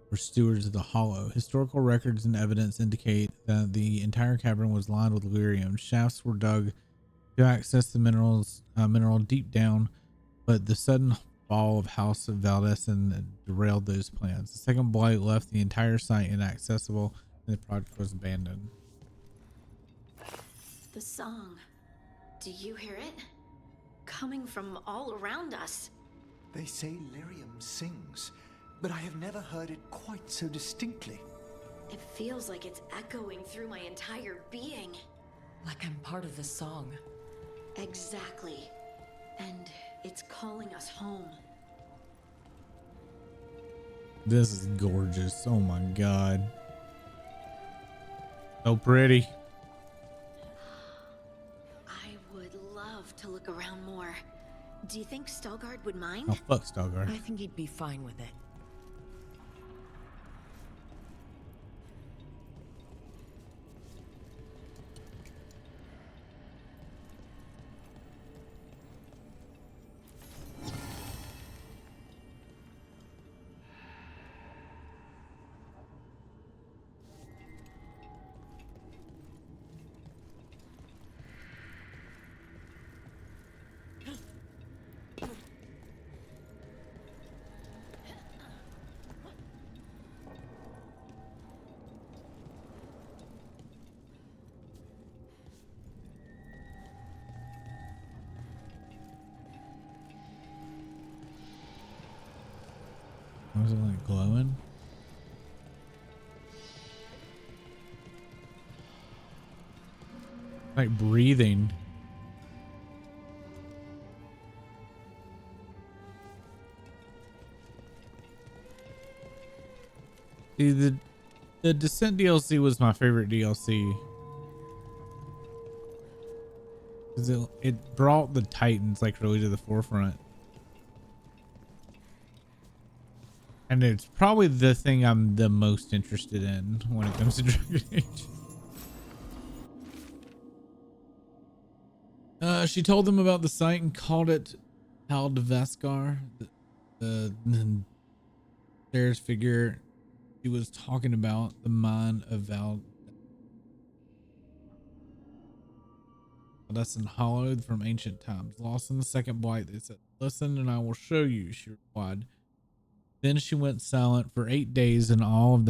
S3: were stewards of the Hollow. Historical records and evidence indicate that the entire cavern was lined with lyrium. Shafts were dug to access the mineral deep down, but the sudden fall of House of Valdesan derailed those plans. The second blight left the entire site inaccessible, and the project was abandoned.
S9: The song. Do you hear it? Coming from all around us.
S7: They say lyrium sings, but I have never heard it quite so distinctly.
S9: It feels like it's echoing through my entire being.
S10: Like I'm part of the song.
S9: Exactly. And it's calling us home.
S3: This is gorgeous. Oh my god. So pretty.
S9: I would love to look around more. Do you think Stalgard would mind?
S3: Oh, fuck Stalgard.
S10: I think he'd be fine with it.
S3: Was it like glowing? Like breathing. See, the Descent DLC was my favorite DLC. Cause it brought the Titans like really to the forefront. And it's probably the thing I'm the most interested in when it comes to Dragon Age. She told them about the site and called it Veilguard. The Sarah's figure she was talking about, the mine of Valdesan hollowed from ancient times. Lost in the second blight, they said, "Listen and I will show you," she replied. Then she went silent for 8 days, and all of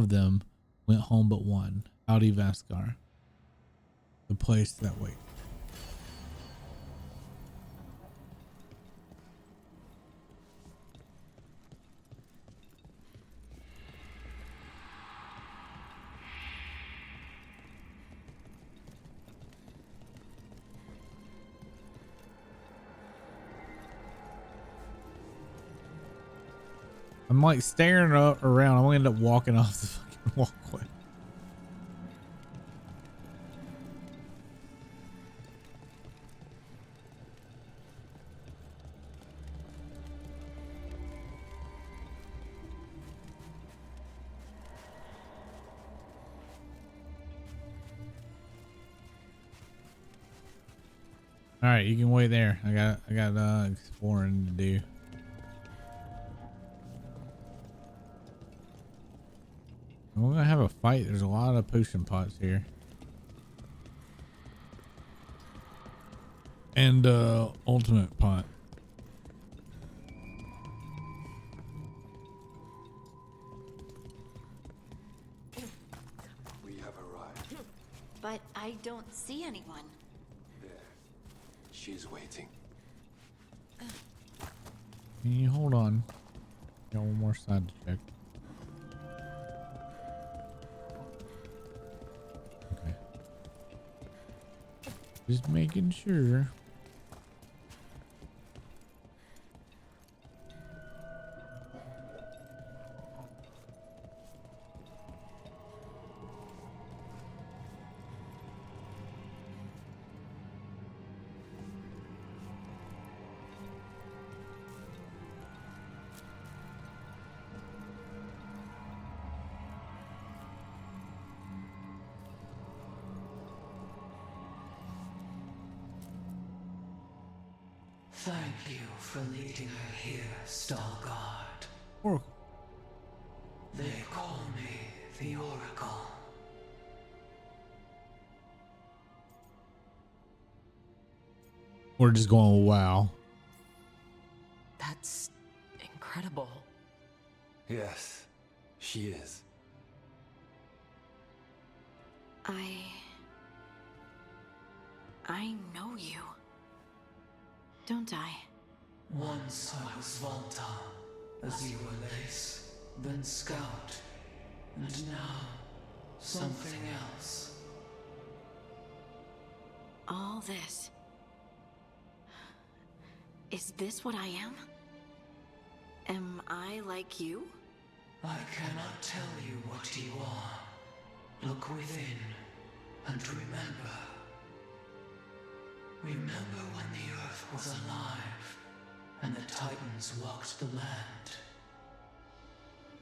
S3: them went home but one, Audi Veilguard, the place that waits. I'm like staring around. I'm gonna end up walking off the fucking walkway. All right, you can wait there. I got exploring to do. We're gonna have a fight. There's a lot of potion pots here. And ultimate pot.
S17: We have arrived.
S9: But I don't see anyone.
S17: There. She's waiting.
S3: Can you hold on? Got one more side to check. Okay. Just making sure.
S14: Thank you for leading her here, Veilguard.
S3: Oracle.
S14: They call me the Oracle.
S3: We're just going, wow.
S10: That's incredible.
S17: Yes, she is.
S9: I know you. Don't I?
S14: Once I was Volta, as you were Lace, then Scout, and now something else.
S9: All this. Is this what I am? Am I like you?
S14: I cannot tell you what you are. Look within and remember. Remember when the Earth was alive and the Titans walked the land.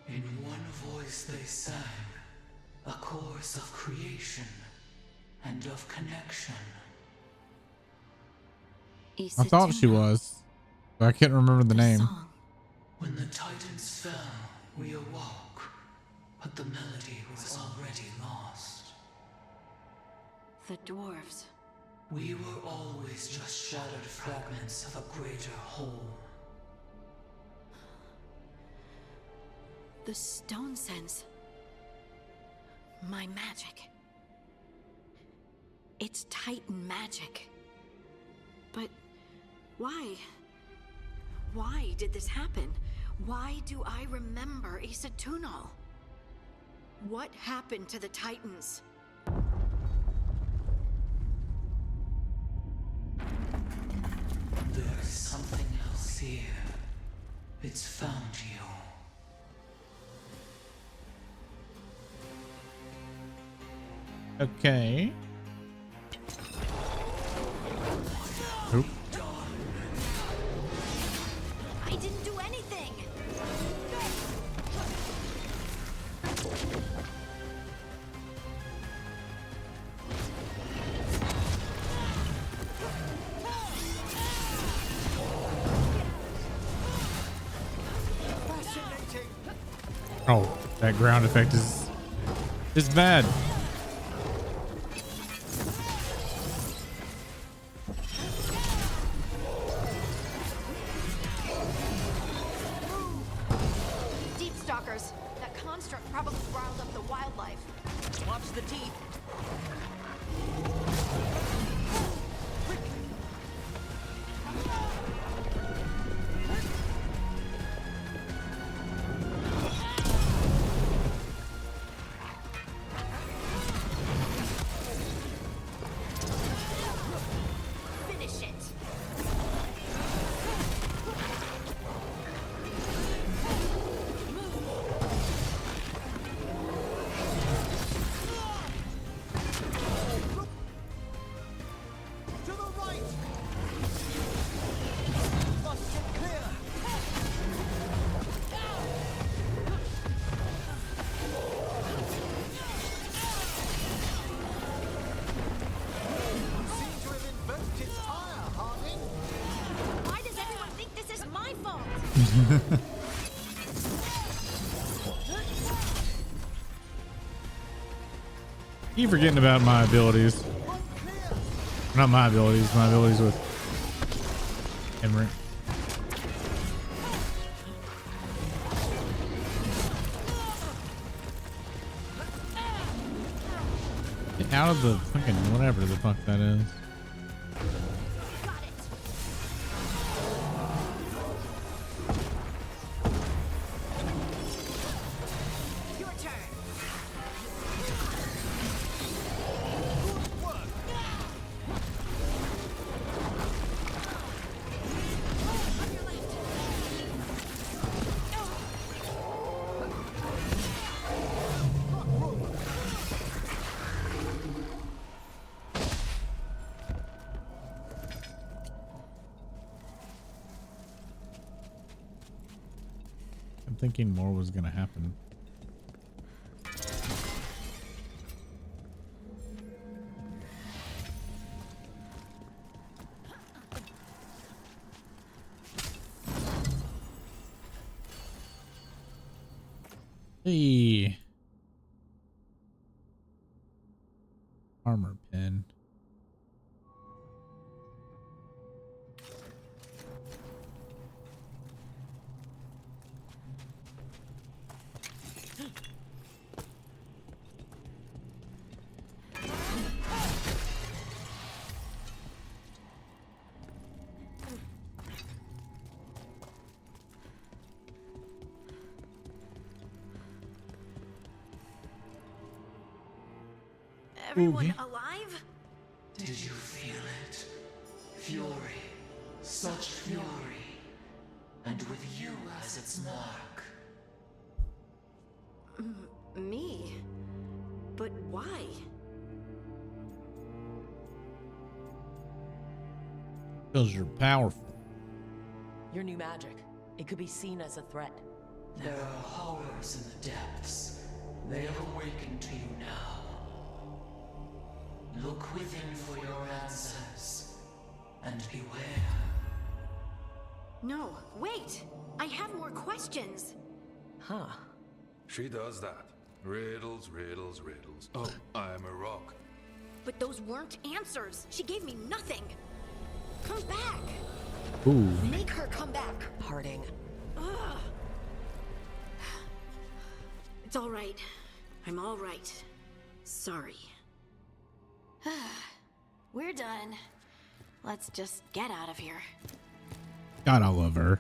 S14: In one voice they sang a chorus of creation and of connection.
S3: I thought she was, but I can't remember the name.
S14: When the Titans fell, we awoke, but the melody was already lost.
S9: The dwarves.
S14: We were always just shattered fragments of a greater whole.
S9: The stone sense. My magic. It's Titan magic. But why? Why did this happen? Why do I remember Issa Tunal? What happened to the Titans?
S14: There is something else here. It's found you.
S3: Okay. Oop.
S9: I didn't do anything!
S3: Oh, that ground effect is bad.
S9: Deep stalkers. That construct probably riled up the wildlife.
S15: Watch the teeth.
S9: Finish it.
S7: To the right! Must get clear! You seem to have invoked its ire, Harding.
S9: Why does everyone think this is my fault?
S3: Keep forgetting about my abilities. Not my abilities with Henry. Get out of the fucking whatever the fuck that is. Thinking more was gonna happen. Hey, armor pen.
S9: Everyone alive?
S14: Did you feel it? Fury. Such fury. And with you as its mark.
S9: Me? But why?
S3: Because you're powerful.
S10: Your new magic. It could be seen as a threat.
S14: There are horrors in the depths. They have awakened to you now. Look within for your answers. And beware.
S9: No, wait! I have more questions.
S10: Huh.
S17: She does that. Riddles, riddles, riddles. Oh, I'm a rock.
S9: But those weren't answers. She gave me nothing. Come back.
S3: Ooh.
S9: Make her come back.
S10: Harding.
S9: Ugh. It's all right. I'm all right. Sorry. We're done. Let's just get out of here.
S3: God, I love her.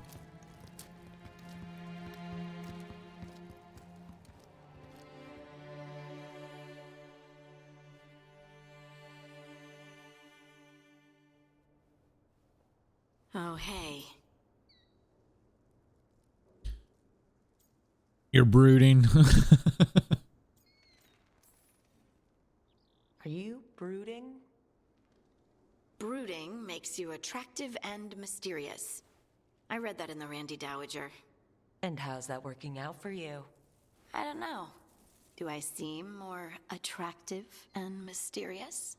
S9: Oh, hey.
S3: You're brooding.
S10: Are you brooding?
S9: Brooding makes you attractive and mysterious. I read that in the Randy Dowager.
S10: And how's that working out for you?
S9: I don't know. Do I seem more attractive and mysterious?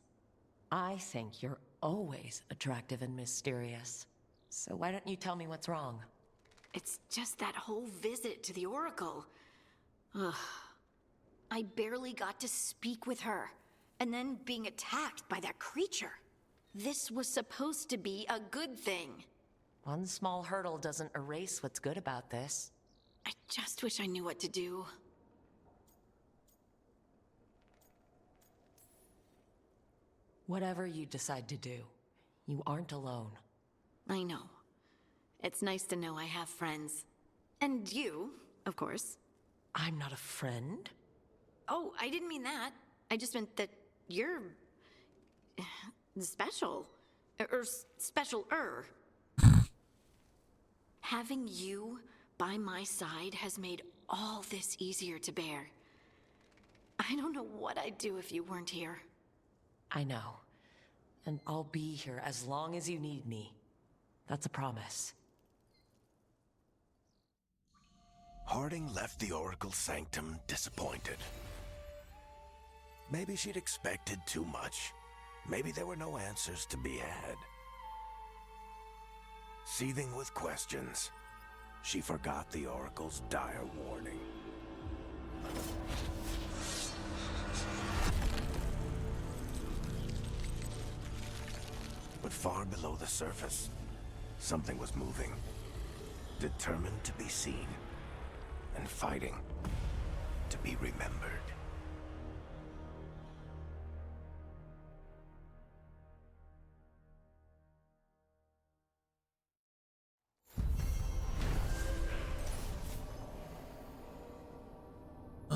S10: I think you're always attractive and mysterious. So why don't you tell me what's wrong?
S9: It's just that whole visit to the Oracle. Ugh. I barely got to speak with her. And then being attacked by that creature. This was supposed to be a good thing.
S10: One small hurdle doesn't erase what's good about this.
S9: I just wish I knew what to do.
S10: Whatever you decide to do, you aren't alone.
S9: I know. It's nice to know I have friends. And you, of course.
S10: I'm not a friend.
S9: Oh, I didn't mean that. I just meant that you're... special. Or special-er. Having you by my side has made all this easier to bear. I don't know what I'd do if you weren't here.
S10: I know. And I'll be here as long as you need me. That's a promise.
S5: Harding left the Oracle Sanctum disappointed. Maybe she'd expected too much. Maybe there were no answers to be had. Seething with questions, she forgot the Oracle's dire warning. But far below the surface, Something was moving. Determined to be seen. And fighting to be remembered.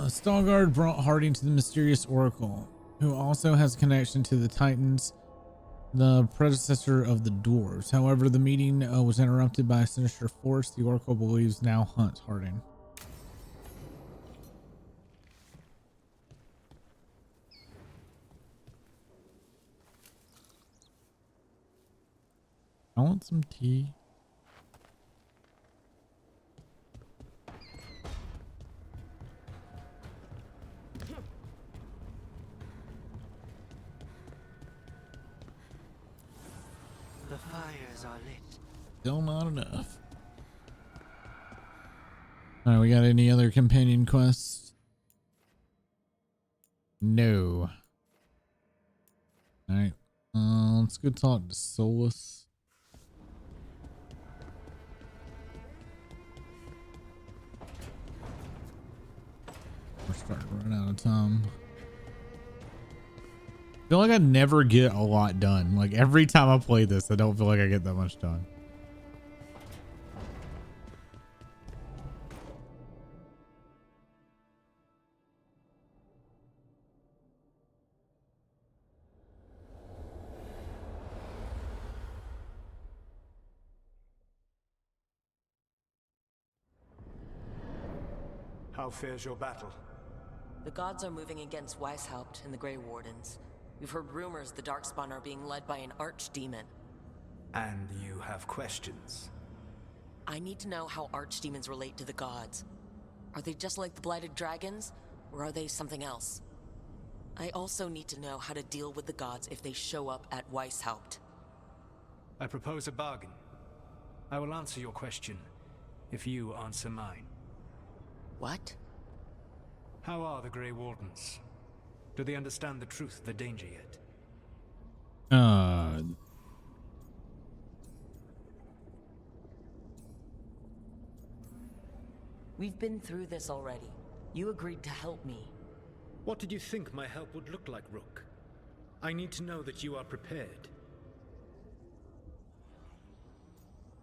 S3: Stalgard brought Harding to the mysterious Oracle, who also has a connection to the Titans, the predecessor of the Dwarves. However, the meeting was interrupted by a sinister force the Oracle believes now hunts Harding. I want some tea.
S16: The fires are lit.
S3: Still not enough. All right, we got any other companion quests? No. All right, let's go talk to Solus. We're starting to run out of time. I feel like I never get a lot done. Like every time I play this, I don't feel like I get that much done.
S1: How fares your battle?
S10: The gods are moving against Weishaupt and the Grey Wardens. We've heard rumors the Darkspawn are being led by an archdemon.
S16: And you have questions?
S10: I need to know how archdemons relate to the gods. Are they just like the blighted dragons, or are they something else? I also need to know how to deal with the gods if they show up at Weishaupt.
S4: I propose a bargain. I will answer your question if you answer mine.
S10: What?
S4: How are the Grey Wardens? Do they understand the truth of the danger yet?
S10: We've been through this already. You agreed to help me.
S4: What did you think my help would look like, Rook? I need to know that you are prepared.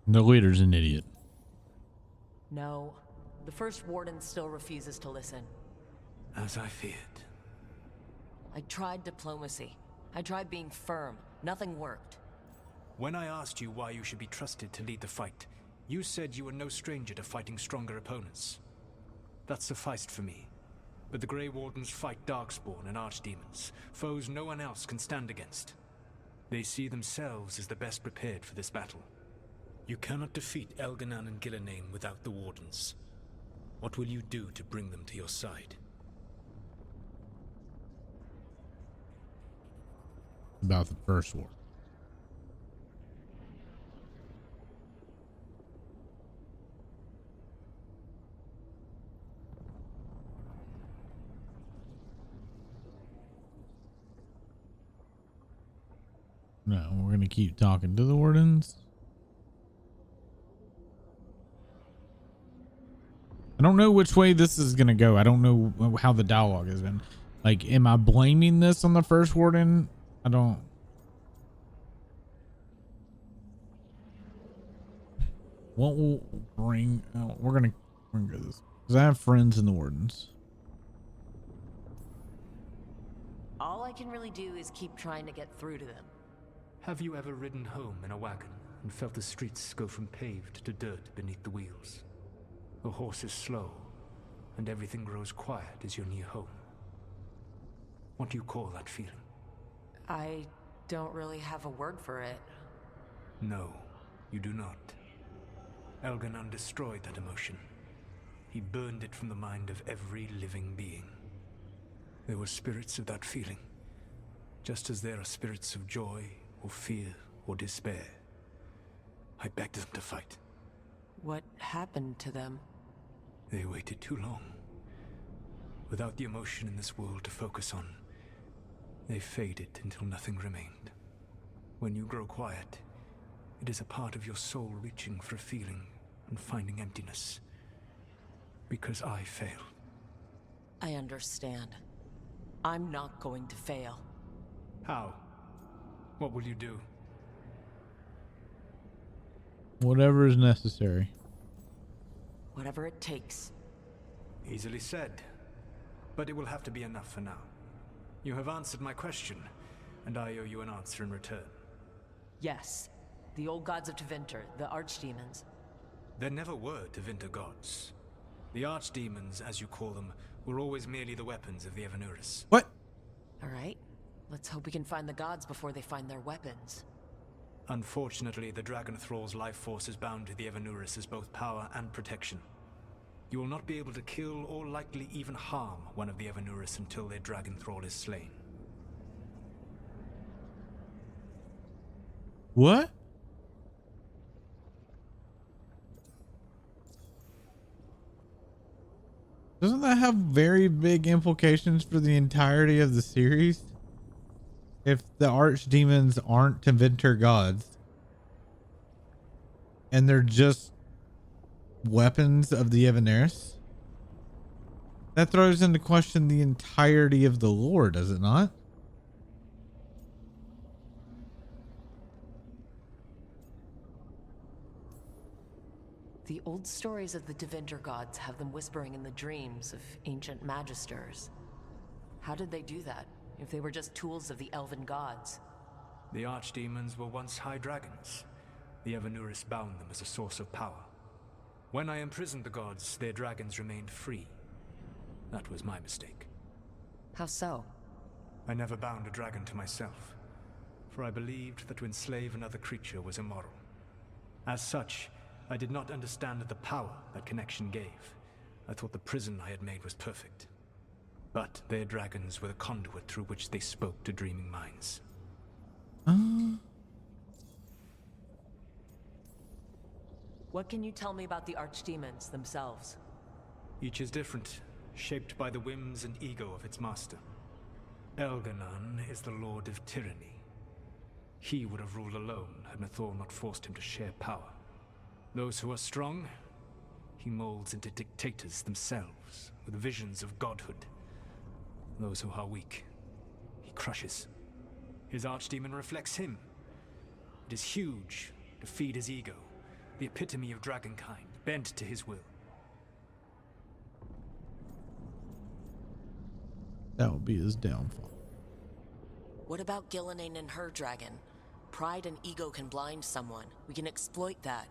S3: The leader's an idiot.
S10: No. The First Warden still refuses to listen.
S4: As I feared.
S10: I tried diplomacy. I tried being firm. Nothing worked.
S4: When I asked you why you should be trusted to lead the fight, you said you were no stranger to fighting stronger opponents. That sufficed for me. But the Grey Wardens fight Darkspawn and Archdemons, foes no one else can stand against. They see themselves as the best prepared for this battle. You cannot defeat Elganan and Gillenane without the Wardens. What will you do to bring them to your side?
S3: About the first war. No, we're going to keep talking to the Wardens. I don't know which way this is going to go. I don't know how the dialogue has been. Like, am I blaming this on the First Warden? I don't. What will bring? Oh, we're gonna go this because I have friends in the Wardens.
S10: All I can really do is keep trying to get through to them.
S4: Have you ever ridden home in a wagon and felt the streets go from paved to dirt beneath the wheels? The horse is slow, and everything grows quiet as you're near home. What do you call that feeling?
S10: I don't really have a word for it.
S4: No, you do not. Elganan destroyed that emotion. He burned it from the mind of every living being. There were spirits of that feeling, just as there are spirits of joy, or fear, or despair. I begged them to fight.
S10: What happened to them?
S4: They waited too long. Without the emotion in this world to focus on, they faded until nothing remained. When you grow quiet, It is a part of your soul reaching for a feeling and finding emptiness. Because I fail.
S10: I understand. I'm not going to fail.
S4: How? What will you do?
S3: Whatever is necessary.
S10: Whatever it takes.
S4: Easily said. But it will have to be enough for now. You have answered my question, and I owe you an answer in return.
S10: Yes. The old gods of Tevinter, the archdemons.
S4: There never were Tevinter gods. The archdemons, as you call them, were always merely the weapons of the Evanuris.
S3: What?
S10: All right. Let's hope we can find the gods before they find their weapons.
S4: Unfortunately, the Dragon Thrall's life force is bound to the Evanuris as both power and protection. You will not be able to kill or likely even harm one of the Evanuris until their Dragon Thrall is slain.
S3: What? Doesn't that have very big implications for the entirety of the series? If the archdemons aren't Tevinter gods and they're just weapons of the Evaneris, that throws into question the entirety of the lore, does it not?
S10: The old stories of the Tevinter gods have them whispering in the dreams of ancient magisters. How did they do that, if they were just tools of the elven gods?
S4: The archdemons were once high dragons. The Evanuris bound them as a source of power. When I imprisoned the gods, their dragons remained free. That was my mistake.
S10: How so?
S4: I never bound a dragon to myself, for I believed that to enslave another creature was immoral. As such, I did not understand the power that connection gave. I thought the prison I had made was perfect. But their dragons were the conduit through which they spoke to dreaming minds.
S10: What can you tell me about the archdemons themselves?
S4: Each is different, shaped by the whims and ego of its master. Elganon is the Lord of Tyranny. He would have ruled alone had Mythal not forced him to share power. Those who are strong, he molds into dictators themselves, with visions of godhood. Those who are weak, he crushes. His archdemon reflects him. It is huge to feed his ego, the epitome of dragonkind, bent to his will.
S3: That would be his downfall.
S10: What about Gillenane and her dragon? Pride and ego can blind someone. We can exploit that.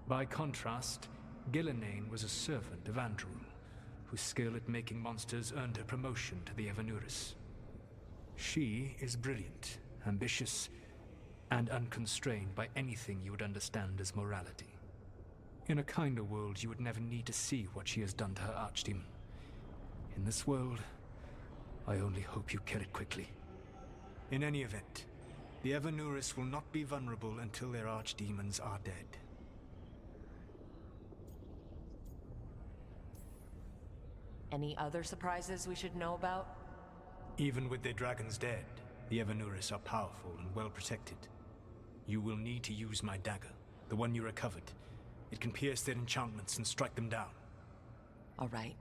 S4: By contrast, Gillenane was a servant of Andrul, whose skill at making monsters earned her promotion to the Evanuris. She is brilliant, ambitious, and unconstrained by anything you would understand as morality. In a kinder world, you would never need to see what she has done to her archdemon. In this world, I only hope you kill it quickly. In any event, the Evanuris will not be vulnerable until their archdemons are dead.
S10: Any other surprises we should know about?
S4: Even with their dragons dead, the Evanuris are powerful and well protected. You will need to use my dagger, the one you recovered. It can pierce their enchantments and strike them down.
S10: All right.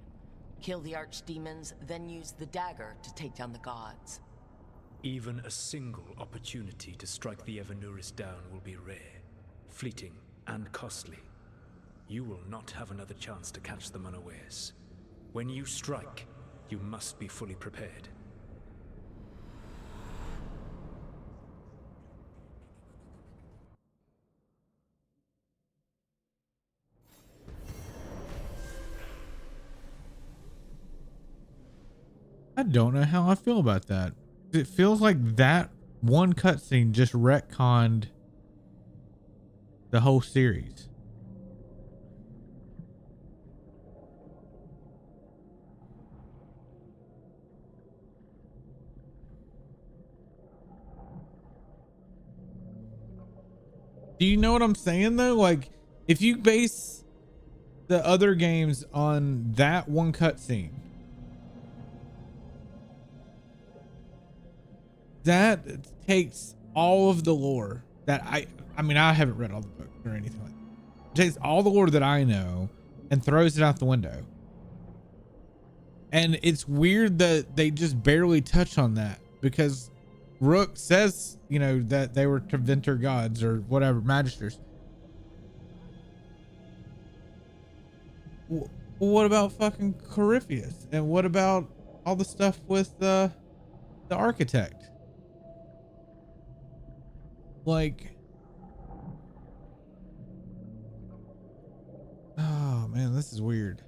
S10: Kill the archdemons, then use the dagger to take down the gods.
S4: Even a single opportunity to strike the Evanuris down will be rare, fleeting, and costly. You will not have another chance to catch them unawares. When you strike, you must be fully prepared.
S3: I don't know how I feel about that. It feels like that one cutscene just retconned the whole series. Do you know what I'm saying though? Like, if you base the other games on that one cutscene, that takes all of the lore that I mean, I haven't read all the books or anything like that. It takes all the lore that I know and throws it out the window. And it's weird that they just barely touch on that, because Rook says, you know, that they were Treventer gods or whatever, magisters. What about fucking Corypheus? And what about all the stuff with the architect? Like, oh man, this is weird.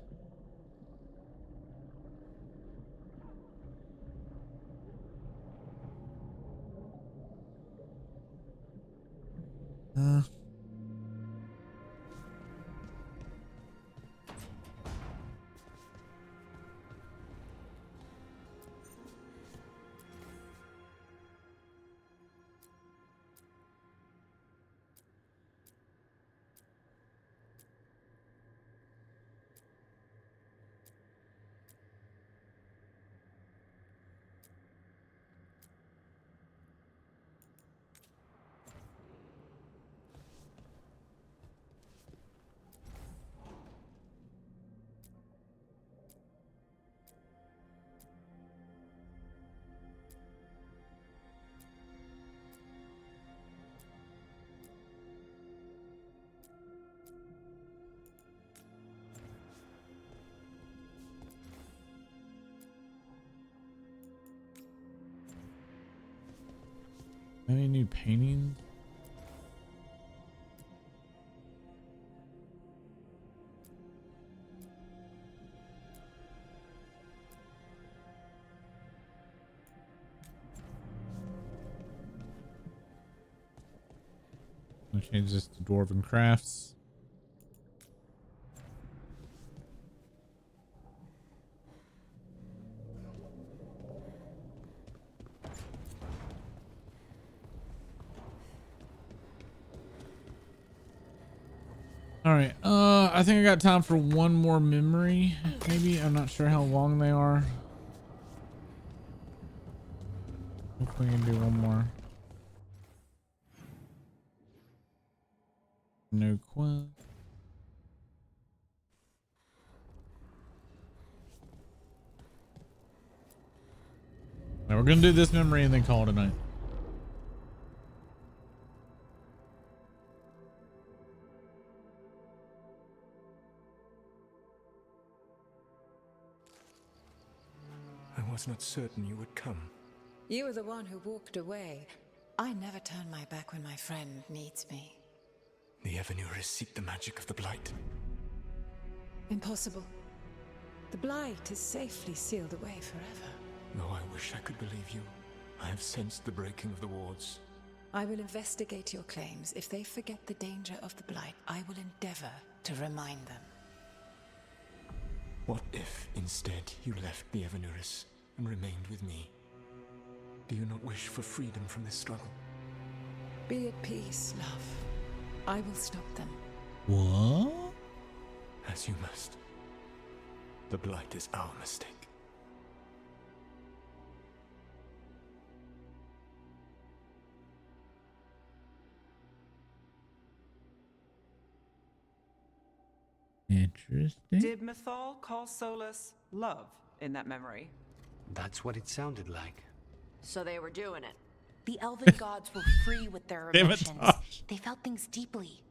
S3: Any new paintings? I'll change this to Dwarven Crafts. All right, I think I got time for one more memory, maybe. I'm not sure how long they are. If we can do one more. No quest. Now we're gonna do this memory and then call it a night.
S4: I was not certain you would come.
S11: You were the one who walked away. I never turn my back when my friend needs me.
S4: The Evanurus seek the magic of the Blight.
S11: Impossible. The Blight is safely sealed away forever.
S4: Though I wish I could believe you, I have sensed the breaking of the wards.
S11: I will investigate your claims. If they forget the danger of the Blight, I will endeavor to remind them.
S4: What if, instead, you left the Evanurus and remained with me? Do you not wish for freedom from this struggle?
S11: Be at peace, love. I will stop them.
S3: What?
S4: As you must. The Blight is our mistake.
S3: Interesting.
S23: Did Mythal call Solus love in that memory?
S16: That's what it sounded like.
S8: So they were doing it.
S2: The elven gods were free with their
S3: Damn it,
S2: emotions.
S3: Tosh.
S2: They felt things deeply.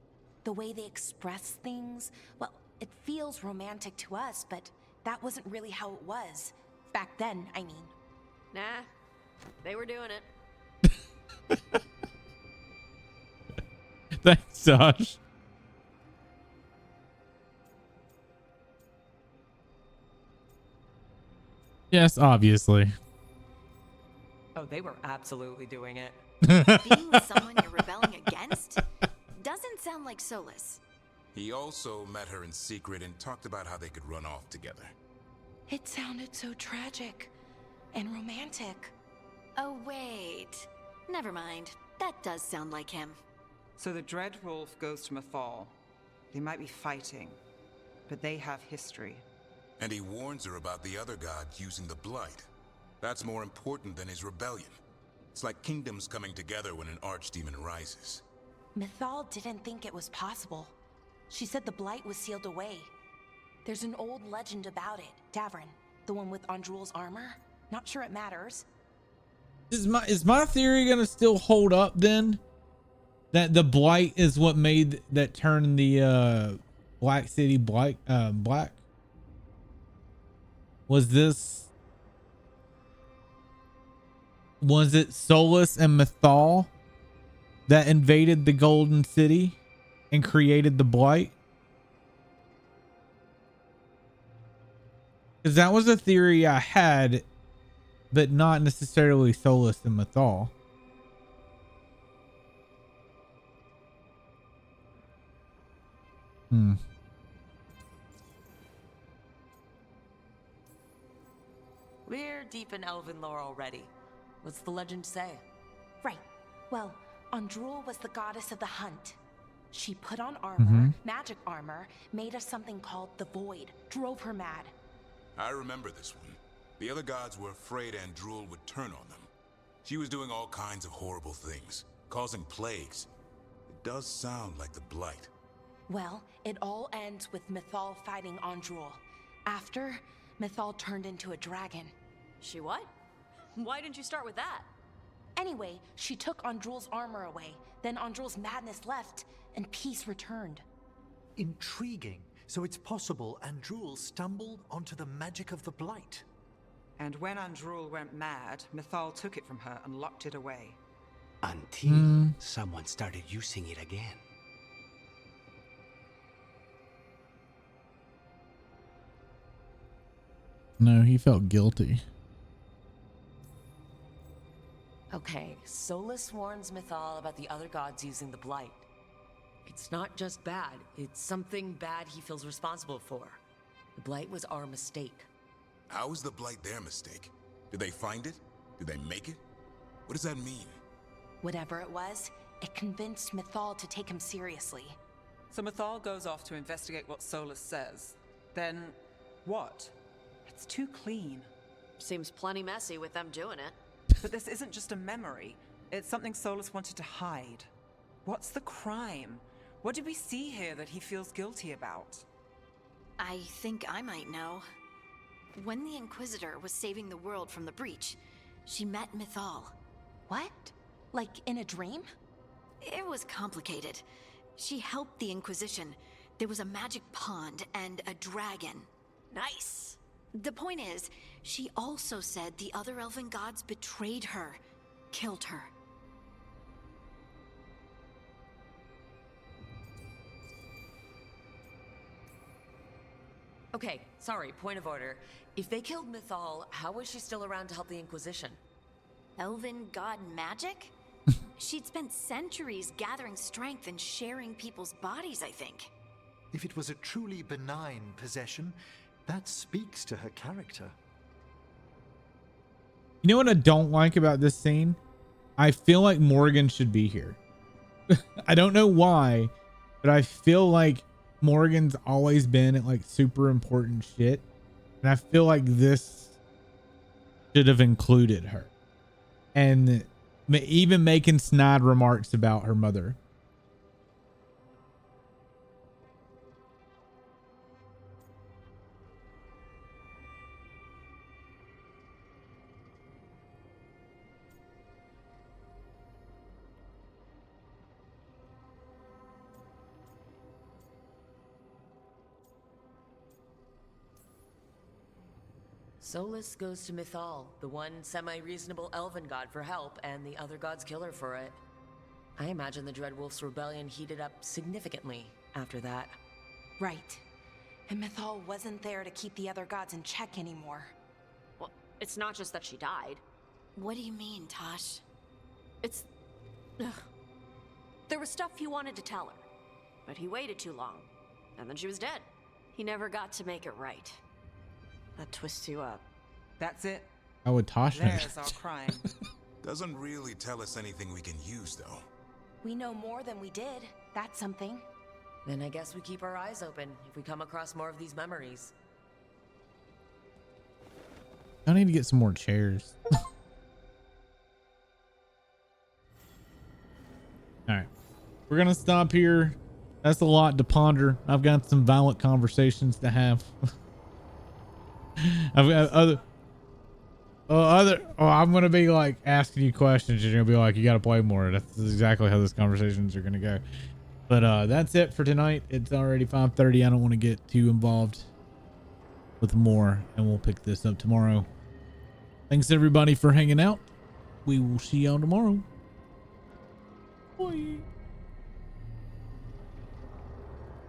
S2: The way they express things, well, it feels romantic to us, but that wasn't really how it was. Back then, I mean.
S8: Nah, they were doing it.
S3: Thanks, Josh. Yes, obviously.
S23: Oh, they were absolutely doing it.
S9: Being with someone you're rebelling against doesn't sound like Solus.
S22: He also met her in secret and talked about how they could run off together.
S2: It sounded so tragic and romantic.
S9: Oh, wait. Never mind. That does sound like him.
S23: So the Dreadwolf goes to Mythal. They might be fighting, but they have history.
S22: And he warns her about the other gods using the Blight. That's more important than his rebellion. It's like kingdoms coming together when an archdemon rises.
S2: Mythal didn't think it was possible. She said the blight was sealed away. There's an old legend about it. Davrin, the one with Andrul's armor. Not sure it matters.
S3: Is my theory gonna still hold up then? That the blight is what made that turn the Black City black? Was it Solus and Mythal that invaded the Golden City and created the blight? Because that was a theory I had, but not necessarily Solus and Mythal.
S10: We're deep in elven lore already. What's the legend say?
S2: Right. Well, Andrul was the goddess of the hunt. She put on armor, magic armor, made of something called the Void, drove her mad.
S22: I remember this one. The other gods were afraid Andrul would turn on them. She was doing all kinds of horrible things, causing plagues. It does sound like the Blight.
S2: Well, it all ends with Mythal fighting Andrul. After, Mythal turned into a dragon.
S8: She what? Why didn't you start with that?
S2: Anyway, she took Andrul's armor away. Then Andrul's madness left, and peace returned.
S7: Intriguing. So it's possible Andrul stumbled onto the magic of the Blight.
S23: And when Andrul went mad, Mythal took it from her and locked it away.
S16: Until someone started using it again.
S3: No, he felt guilty.
S10: Okay, Solus warns Mythal about the other gods using the blight. It's not just bad, it's something bad he feels responsible for. The blight was our mistake.
S22: How was the Blight their mistake? Did they find it? Did they make it? What does that mean?
S2: Whatever it was, it convinced Mythal to take him seriously.
S23: So Mythal goes off to investigate what Solus says. Then, what? It's too clean.
S8: Seems plenty messy with them doing it.
S23: But this isn't just a memory. It's something Solus wanted to hide. What's the crime? What did we see here that he feels guilty about?
S9: I think I might know. When the Inquisitor was saving the world from the breach, she met Mythal.
S2: What? Like in a dream?
S9: It was complicated. She helped the Inquisition. There was a magic pond and a dragon.
S8: Nice.
S9: The point is, she also said the other elven gods betrayed her, killed her.
S10: Okay, sorry, point of order. If they killed Mythal, how was she still around to help the Inquisition?
S9: Elven god magic? She'd spent centuries gathering strength and sharing people's bodies, I think.
S7: If it was a truly benign possession, that speaks to her character.
S3: You know what I don't like about this scene? I feel like Morgan should be here. I don't know why, but I feel like Morgan's always been at like super important shit. And I feel like this should have included her. And even making snide remarks about her mother.
S10: Solus goes to Mythal, the one semi-reasonable elven god, for help, and the other gods kill her for it. I imagine the Dreadwolf's rebellion heated up significantly after that.
S2: Right. And Mythal wasn't there to keep the other gods in check anymore.
S8: Well, it's not just that she died.
S9: What do you mean, Tosh?
S8: It's... Ugh. There was stuff he wanted to tell her, but he waited too long, and then she was dead. He never got to make it right. That twists you up.
S23: That's it.
S3: How would Tosh know?
S23: There's our crime.
S22: Doesn't really tell us anything we can use, though.
S2: We know more than we did. That's something.
S10: Then I guess we keep our eyes open if we come across more of these memories.
S3: I need to get some more chairs. All right. we're gonna stop here. That's a lot to ponder. I've got some violent conversations to have. I've got I'm gonna be like asking you questions. You're gonna be like, you gotta play more. That's exactly how those conversations are gonna go. But that's it for tonight. It's already 5:30. I don't want to get too involved with more, and we'll pick this up tomorrow. Thanks everybody for hanging out. We will see y'all tomorrow. Bye.